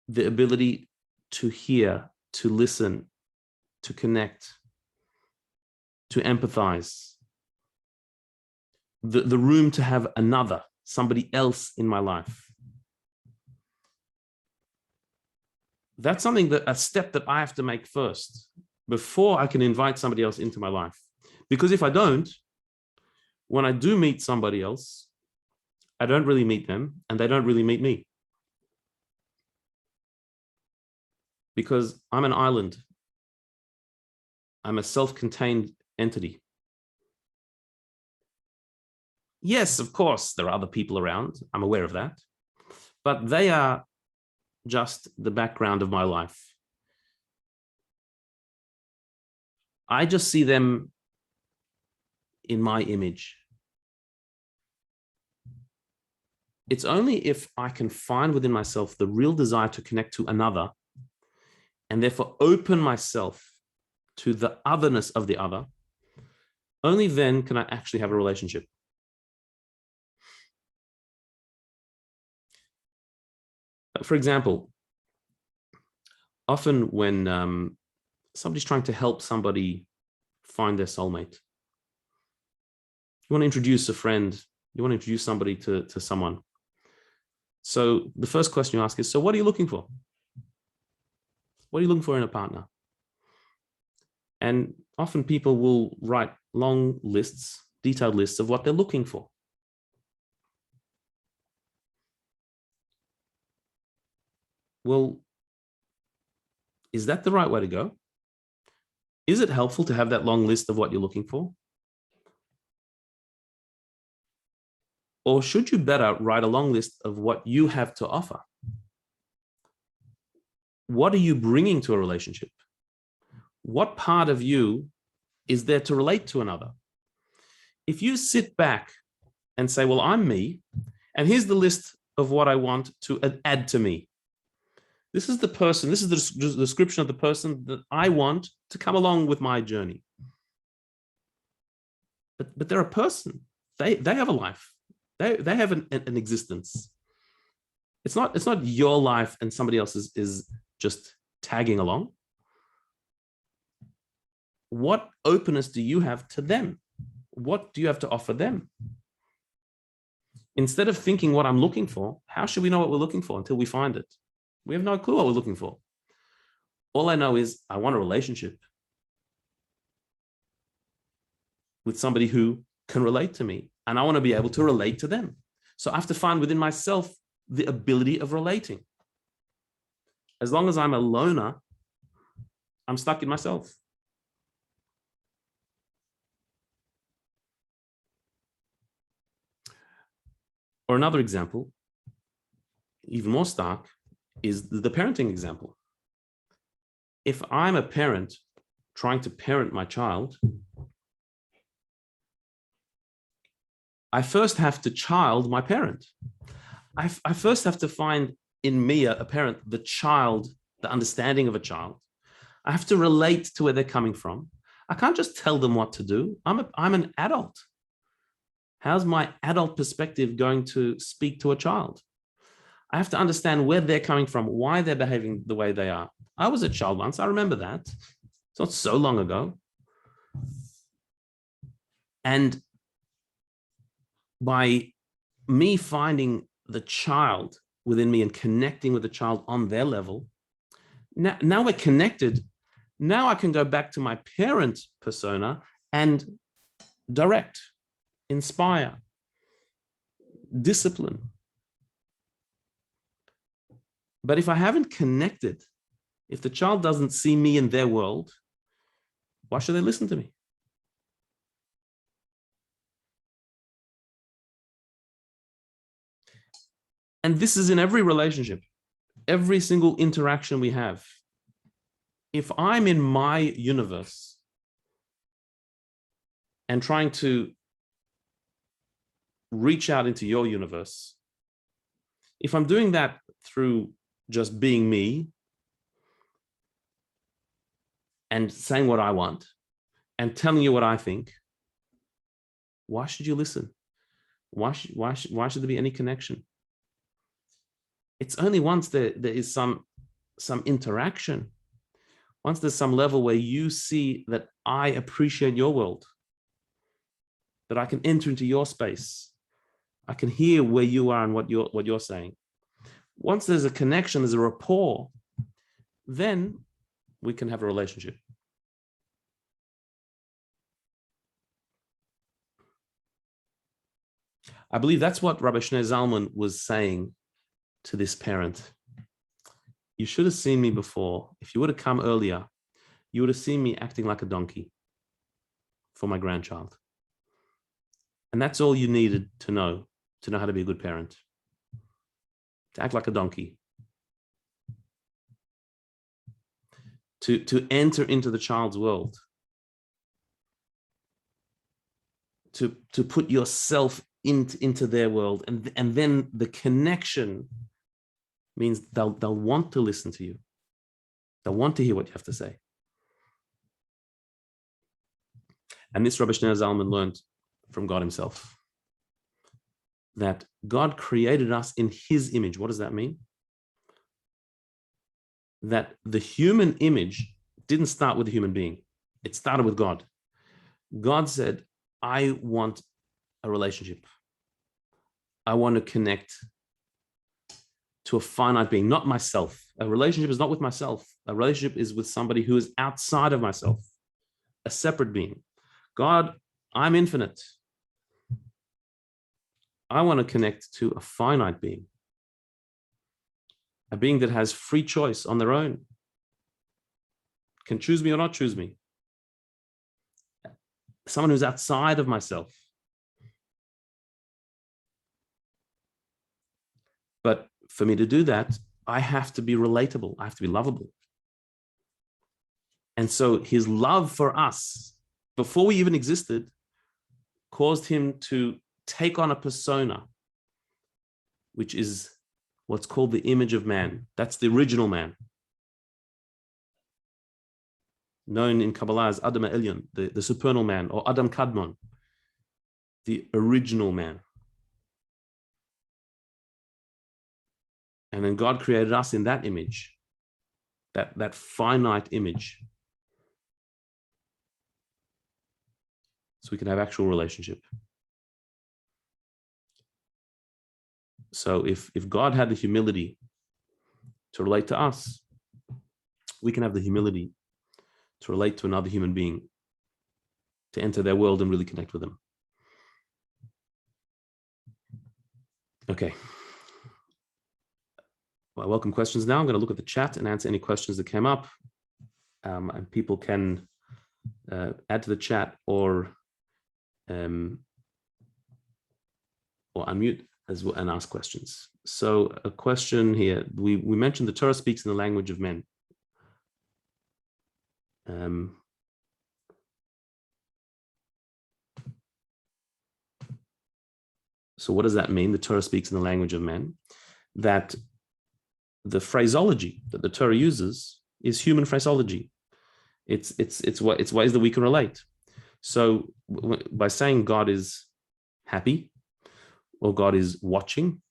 the ability to hear, to listen, to connect, to empathize, the room to have another, somebody else in my life. That's something a step that I have to make first before I can invite somebody else into my life. Because if I don't, when I do meet somebody else, I don't really meet them and they don't really meet me. Because I'm an island. I'm a self-contained entity. Yes, of course, there are other people around. I'm aware of that. But they are just the background of my life. I just see them in my image. It's only if I can find within myself the real desire to connect to another, and therefore open myself to the otherness of the other, only then can I actually have a relationship. For example, often when somebody's trying to help somebody find their soulmate, you want to introduce a friend, you want to introduce somebody to someone. So the first question you ask is, so what are you looking for? What are you looking for in a partner? And Often people will write long lists, detailed lists of what they're looking for. Well, is that the right way to go? Is it helpful to have that long list of what you're looking for? Or should you better write a long list of what you have to offer? What are you bringing to a relationship? What part of you is there to relate to another? If you sit back and say, well, I'm me, and here's the list of what I want to add to me. This is the person, this is the description of the person that I want to come along with my journey. But they're a person. They have a life. They have an existence. It's not your life and somebody else is just tagging along. What openness do you have to them? What do you have to offer them? Instead of thinking what I'm looking for, how should we know what we're looking for until we find it? We have no clue what we're looking for. All I know is I want a relationship with somebody who can relate to me, and I want to be able to relate to them. So I have to find within myself the ability of relating. As long as I'm a loner, I'm stuck in myself. Or another example, even more stark, is the parenting example. If I'm a parent trying to parent my child, I first have to child my parent. I first have to find in me, a parent, the child, the understanding of a child. I have to relate to where they're coming from. I can't just tell them what to do. I'm an adult. How's my adult perspective going to speak to a child? I have to understand where they're coming from, why they're behaving the way they are. I was a child once. I remember that. It's not so long ago. And by me finding the child within me and connecting with the child on their level, now we're connected. Now I can go back to my parent persona and direct, inspire, discipline. But if I haven't connected, if the child doesn't see me in their world, why should they listen to me? And this is in every relationship, every single interaction we have. If I'm in my universe and trying to reach out into your universe, if I'm doing that through just being me and saying what I want and telling you what I think, why should you listen? Why should there be any connection? It's only once there is some interaction, once there's some level where you see that I appreciate your world, that I can enter into your space, I can hear where you are and what you're saying. Once there's a connection, there's a rapport, then we can have a relationship. I believe that's what Rabbi Shneur Zalman was saying to this parent. You should have seen me before. If you would have come earlier, you would have seen me acting like a donkey for my grandchild. And that's all you needed to know how to be a good parent. To act like a donkey. To enter into the child's world. To put yourself into their world. And then the connection means they'll want to listen to you. They'll want to hear what you have to say. And this Rabbi Shneur Zalman learned from God himself. That God created us in his image. What does that mean? That the human image didn't start with a human being. It started with God. God said, I want a relationship. I want to connect to a finite being, not myself. A relationship is not with myself. A relationship is with somebody who is outside of myself. a separate being. God, I'm infinite. I want to connect to a finite being, a being that has free choice on their own, can choose me or not choose me. Someone who's outside of myself. But for me to do that, I have to be relatable. I have to be lovable. And so his love for us, before we even existed, caused him to take on a persona, which is what's called the image of man. That's the original man, known in Kabbalah as Adam Elyon, the supernal man, or Adam Kadmon, the original man. And then God created us in that image, that finite image, so we can have actual relationship. So if God had the humility to relate to us, we can have the humility to relate to another human being, to enter their world and really connect with them. Okay. Well, I welcome questions now. I'm going to look at the chat and answer any questions that came up. And people can add to the chat or unmute as well and ask questions. So a question here, we mentioned the Torah speaks in the language of men. So what does that mean? The Torah speaks in the language of men. That the phraseology that the Torah uses is human phraseology. It's ways that we can relate. So by saying God is happy or God is watching,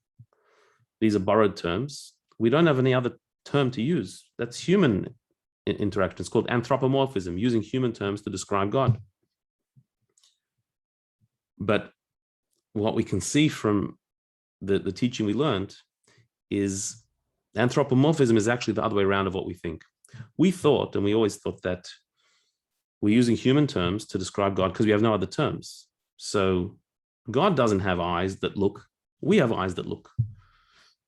these are borrowed terms. We don't have any other term to use. That's human interaction. It's called anthropomorphism, using human terms to describe God. But what we can see from the teaching we learned is anthropomorphism is actually the other way around of what we think. We thought, and we always thought, that we're using human terms to describe God because we have no other terms. So God doesn't have eyes that look. We have eyes that look.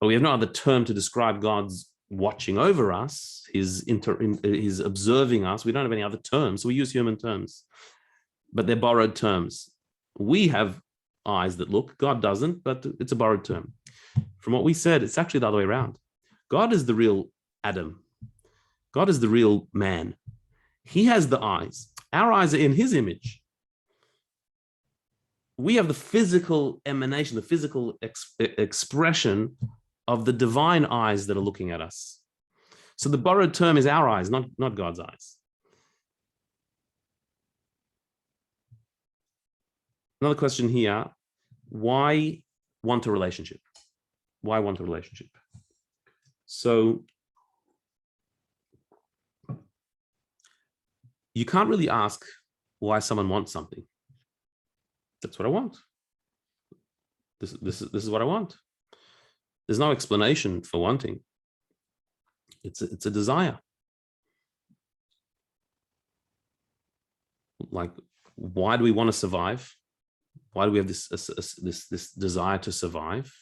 But we have no other term to describe God's watching over us, his observing us. We don't have any other terms, so we use human terms. But they're borrowed terms. We have eyes that look. God doesn't, but it's a borrowed term. From what we said, it's actually the other way around. God is the real Adam. God is the real man. He has the eyes. Our eyes are in his image. We have the physical emanation, the physical expression of the divine eyes that are looking at us. So the borrowed term is our eyes, not God's eyes. Another question here, why want a relationship? Why want a relationship? So you can't really ask why someone wants something. That's what I want. This is what I want. There's no explanation for wanting. It's a desire. Like, why do we want to survive? Why do we have this desire to survive?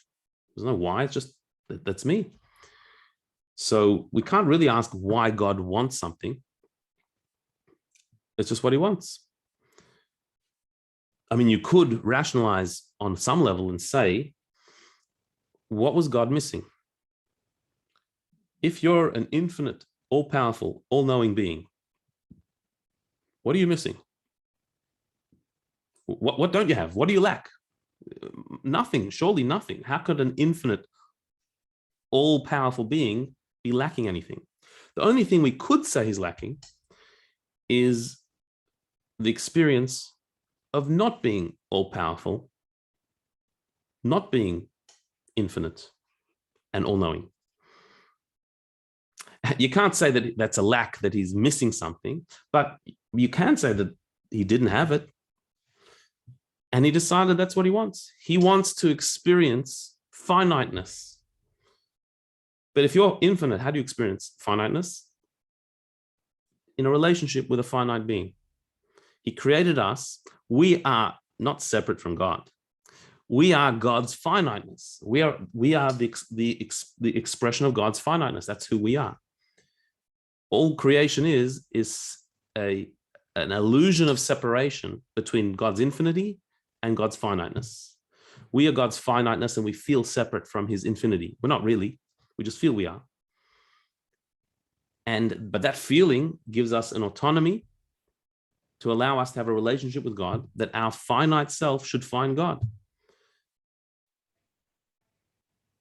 There's no why. It's just that's me. So we can't really ask why God wants something. It's just what he wants. I mean, you could rationalize on some level and say, what was God missing? If you're an infinite, all-powerful, all-knowing being, what are you missing? What don't you have? What do you lack? Nothing, surely nothing. How could an infinite, all-powerful being be lacking anything? The only thing we could say he's lacking is the experience of not being all-powerful, not being infinite and all-knowing. You can't say that that's a lack, that he's missing something, but you can say that he didn't have it. And he decided that's what he wants. He wants to experience finiteness. But if you're infinite, how do you experience finiteness? In a relationship with a finite being. He created us. We are not separate from God. We are God's finiteness. We are the expression of God's finiteness. That's who we are. All creation is an illusion of separation between God's infinity and God's finiteness. We are God's finiteness and we feel separate from his infinity. We're not really. We just feel we are. But that feeling gives us an autonomy to allow us to have a relationship with God, that our finite self should find God.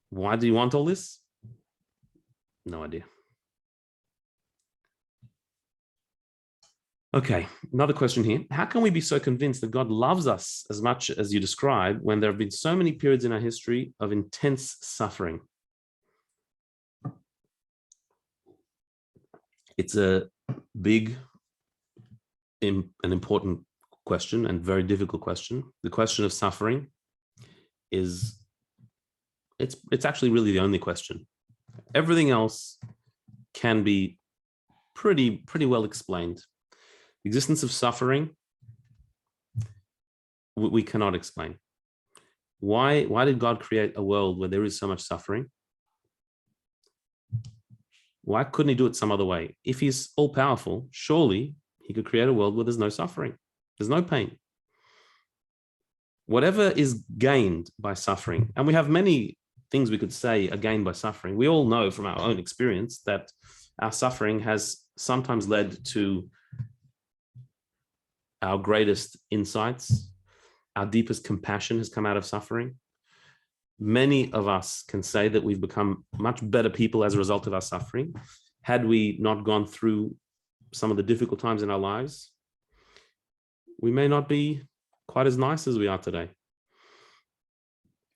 Why do you want all this? No idea. Okay, another question here. How can we be so convinced that God loves us as much as you describe when there have been so many periods in our history of intense suffering? It's a big and important question and very difficult question. The question of suffering is, it's actually really the only question. Everything else can be pretty well explained. The existence of suffering, we cannot explain. Why did God create a world where there is so much suffering? Why couldn't he do it some other way? If he's all-powerful, surely he could create a world where there's no suffering. There's no pain. Whatever is gained by suffering, and we have many things we could say are gained by suffering. We all know from our own experience that our suffering has sometimes led to our greatest insights. Our deepest compassion has come out of suffering. Many of us can say that we've become much better people as a result of our suffering. Had we not gone through some of the difficult times in our lives, we may not be quite as nice as we are today.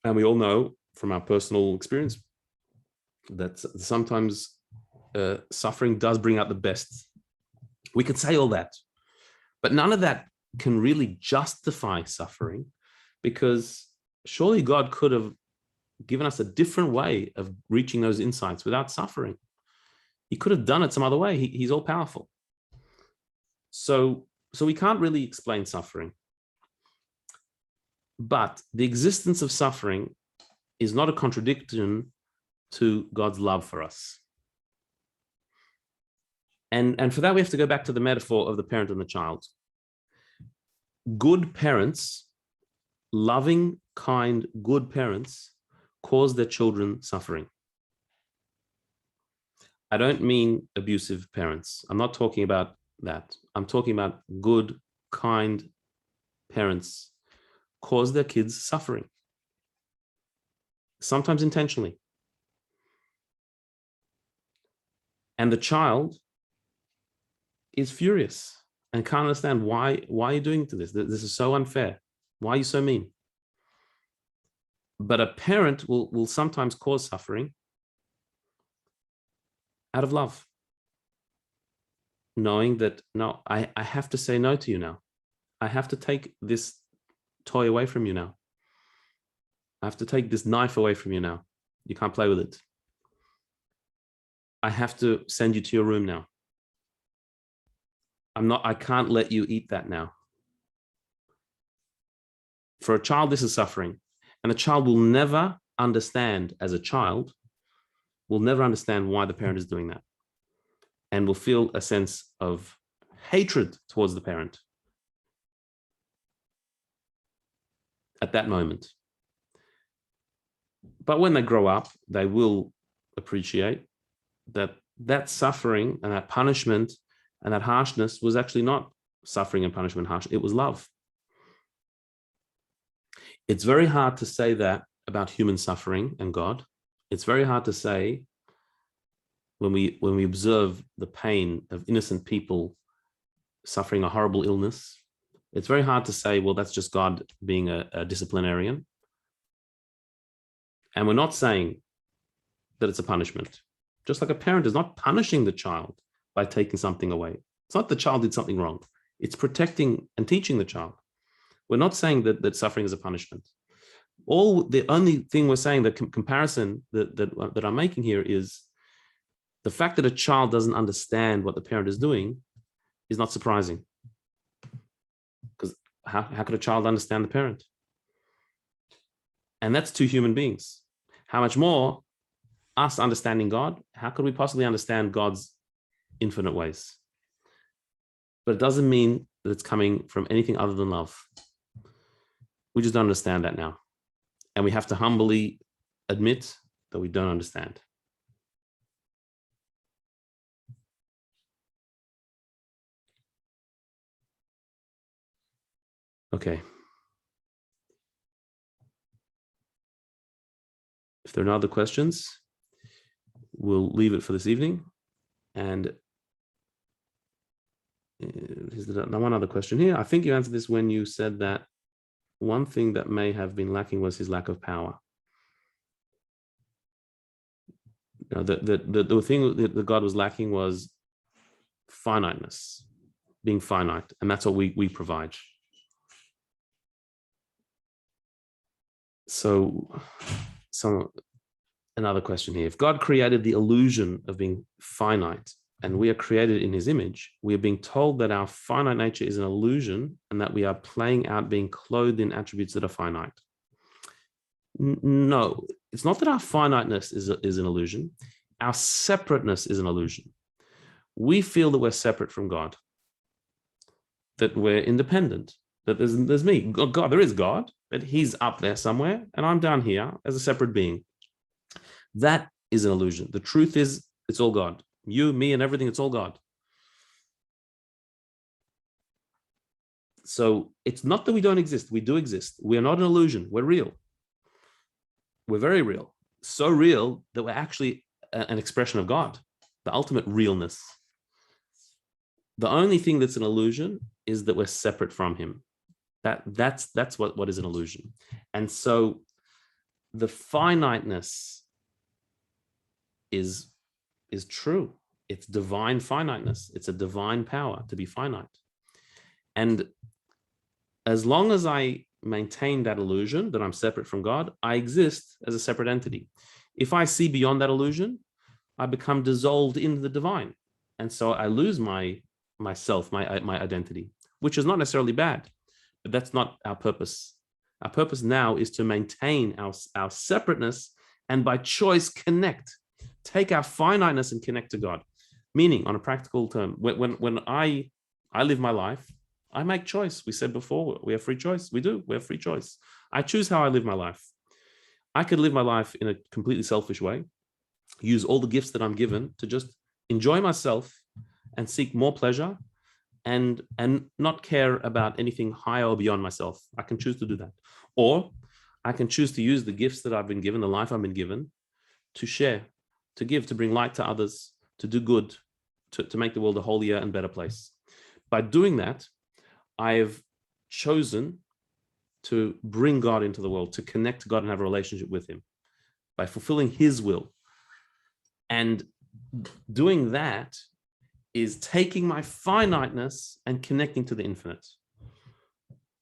And we all know from our personal experience that sometimes suffering does bring out the best. We could say all that, but none of that can really justify suffering, because surely God could have given us a different way of reaching those insights without suffering. He could have done it some other way. He's all powerful. So we can't really explain suffering. But the existence of suffering is not a contradiction to God's love for us. And for that, we have to go back to the metaphor of the parent and the child. Good parents, loving, kind, good parents, cause their children suffering. I don't mean abusive parents. I'm not talking about that. I'm talking about good, kind parents cause their kids suffering, sometimes intentionally. And the child is furious and can't understand why are you doing to this? This is so unfair. Why are you so mean? But a parent will sometimes cause suffering out of love, knowing that, no, I have to say no to you now. I have to take this toy away from you now. I have to take this knife away from you now. You can't play with it. I have to send you to your room now. I can't let you eat that now. For a child, this is suffering. And a child will never understand, as a child, will never understand why the parent is doing that, and will feel a sense of hatred towards the parent at that moment. But when they grow up, they will appreciate that suffering and that punishment and that harshness was actually not suffering and punishment harsh. It was love. It's very hard to say that about human suffering and God. It's very hard to say when we observe the pain of innocent people suffering a horrible illness. It's very hard to say, well, that's just God being a disciplinarian. And we're not saying that it's a punishment. Just like a parent is not punishing the child by taking something away. It's not the child did something wrong. It's protecting and teaching the child. We're not saying that suffering is a punishment. The only thing we're saying, the comparison that I'm making here, is the fact that a child doesn't understand what the parent is doing is not surprising. how could a child understand the parent? And that's two human beings. How much more us understanding God? How could we possibly understand God's infinite ways? But it doesn't mean that it's coming from anything other than love. We just don't understand that now. And we have to humbly admit that we don't understand. Okay. If there are no other questions, we'll leave it for this evening. And here's one other question here. I think you answered this when you said that one thing that may have been lacking was his lack of power. The thing that God was lacking was finiteness, being finite, and that's what we provide. So another question here. If God created the illusion of being finite and we are created in his image, we are being told that our finite nature is an illusion and that we are playing out being clothed in attributes that are finite. No, it's not that our finiteness is an illusion. Our separateness is an illusion. We feel that we're separate from God, that we're independent, that there's me. God, there is God, but he's up there somewhere and I'm down here as a separate being. That is an illusion. The truth is, it's all God. You, me, and everything, it's all God. So it's not that we don't exist. We do exist. We are not an illusion. We're real. We're very real. So real that we're actually an expression of God, the ultimate realness. The only thing that's an illusion is that we're separate from him. That's what is an illusion. And so the finiteness is true. It's divine finiteness. It's a divine power to be finite. And as long as I maintain that illusion that I'm separate from God, I exist as a separate entity. If I see beyond that illusion, I become dissolved in the divine. And so I lose myself, my identity, which is not necessarily bad, but that's not our purpose. Our purpose now is to maintain our separateness and by choice connect, take our finiteness and connect to God. Meaning, on a practical term, when I live my life, I make choice. We said before, we have free choice. We do. We have free choice. I choose how I live my life. I could live my life in a completely selfish way, use all the gifts that I'm given to just enjoy myself and seek more pleasure and not care about anything higher or beyond myself. I can choose to do that. Or I can choose to use the gifts that I've been given, the life I've been given, to share, to give, to bring light to others, to do good, to make the world a holier and better place. By doing that, I have chosen to bring God into the world, to connect to God and have a relationship with him by fulfilling his will. And doing that is taking my finiteness and connecting to the infinite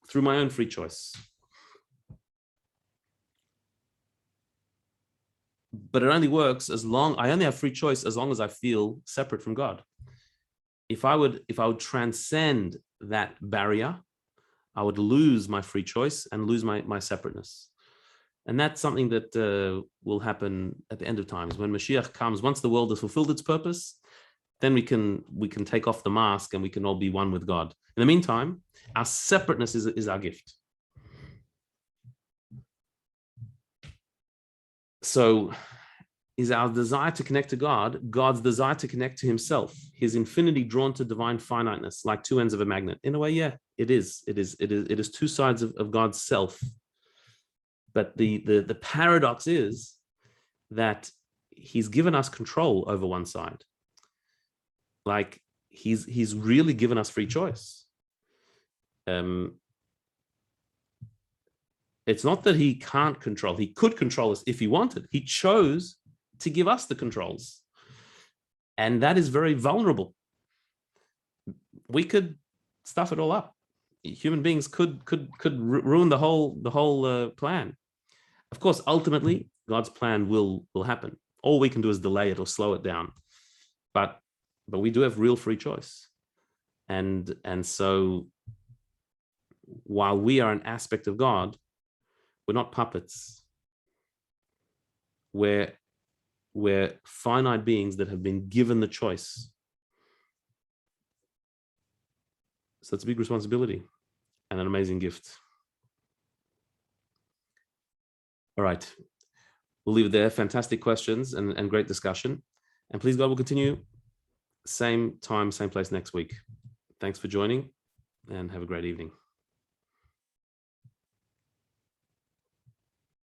through my own free choice. But it only works I only have free choice as long as I feel separate from God. If I would transcend that barrier, I would lose my free choice and lose my separateness. And that's something that will happen at the end of times. When Mashiach comes, once the world has fulfilled its purpose, then we can take off the mask and we can all be one with God. In the meantime, our separateness is our gift. So is our desire to connect to God, God's desire to connect to himself, his infinity drawn to divine finiteness, like two ends of a magnet. In a way, yeah, it is. It is two sides of God's self. But the paradox is that he's given us control over one side. Like he's really given us free choice. It's not that he can't control. He could control us if he wanted. He chose to give us the controls. And that is very vulnerable. We could stuff it all up. Human beings could ruin the whole plan. Of course, ultimately, God's plan will happen. All we can do is delay it or slow it down. But we do have real free choice. And so while we are an aspect of God, we're not puppets. We're finite beings that have been given the choice. So it's a big responsibility and an amazing gift. All right. We'll leave it there. Fantastic questions and great discussion. And please, God, we'll continue same time, same place next week. Thanks for joining and have a great evening.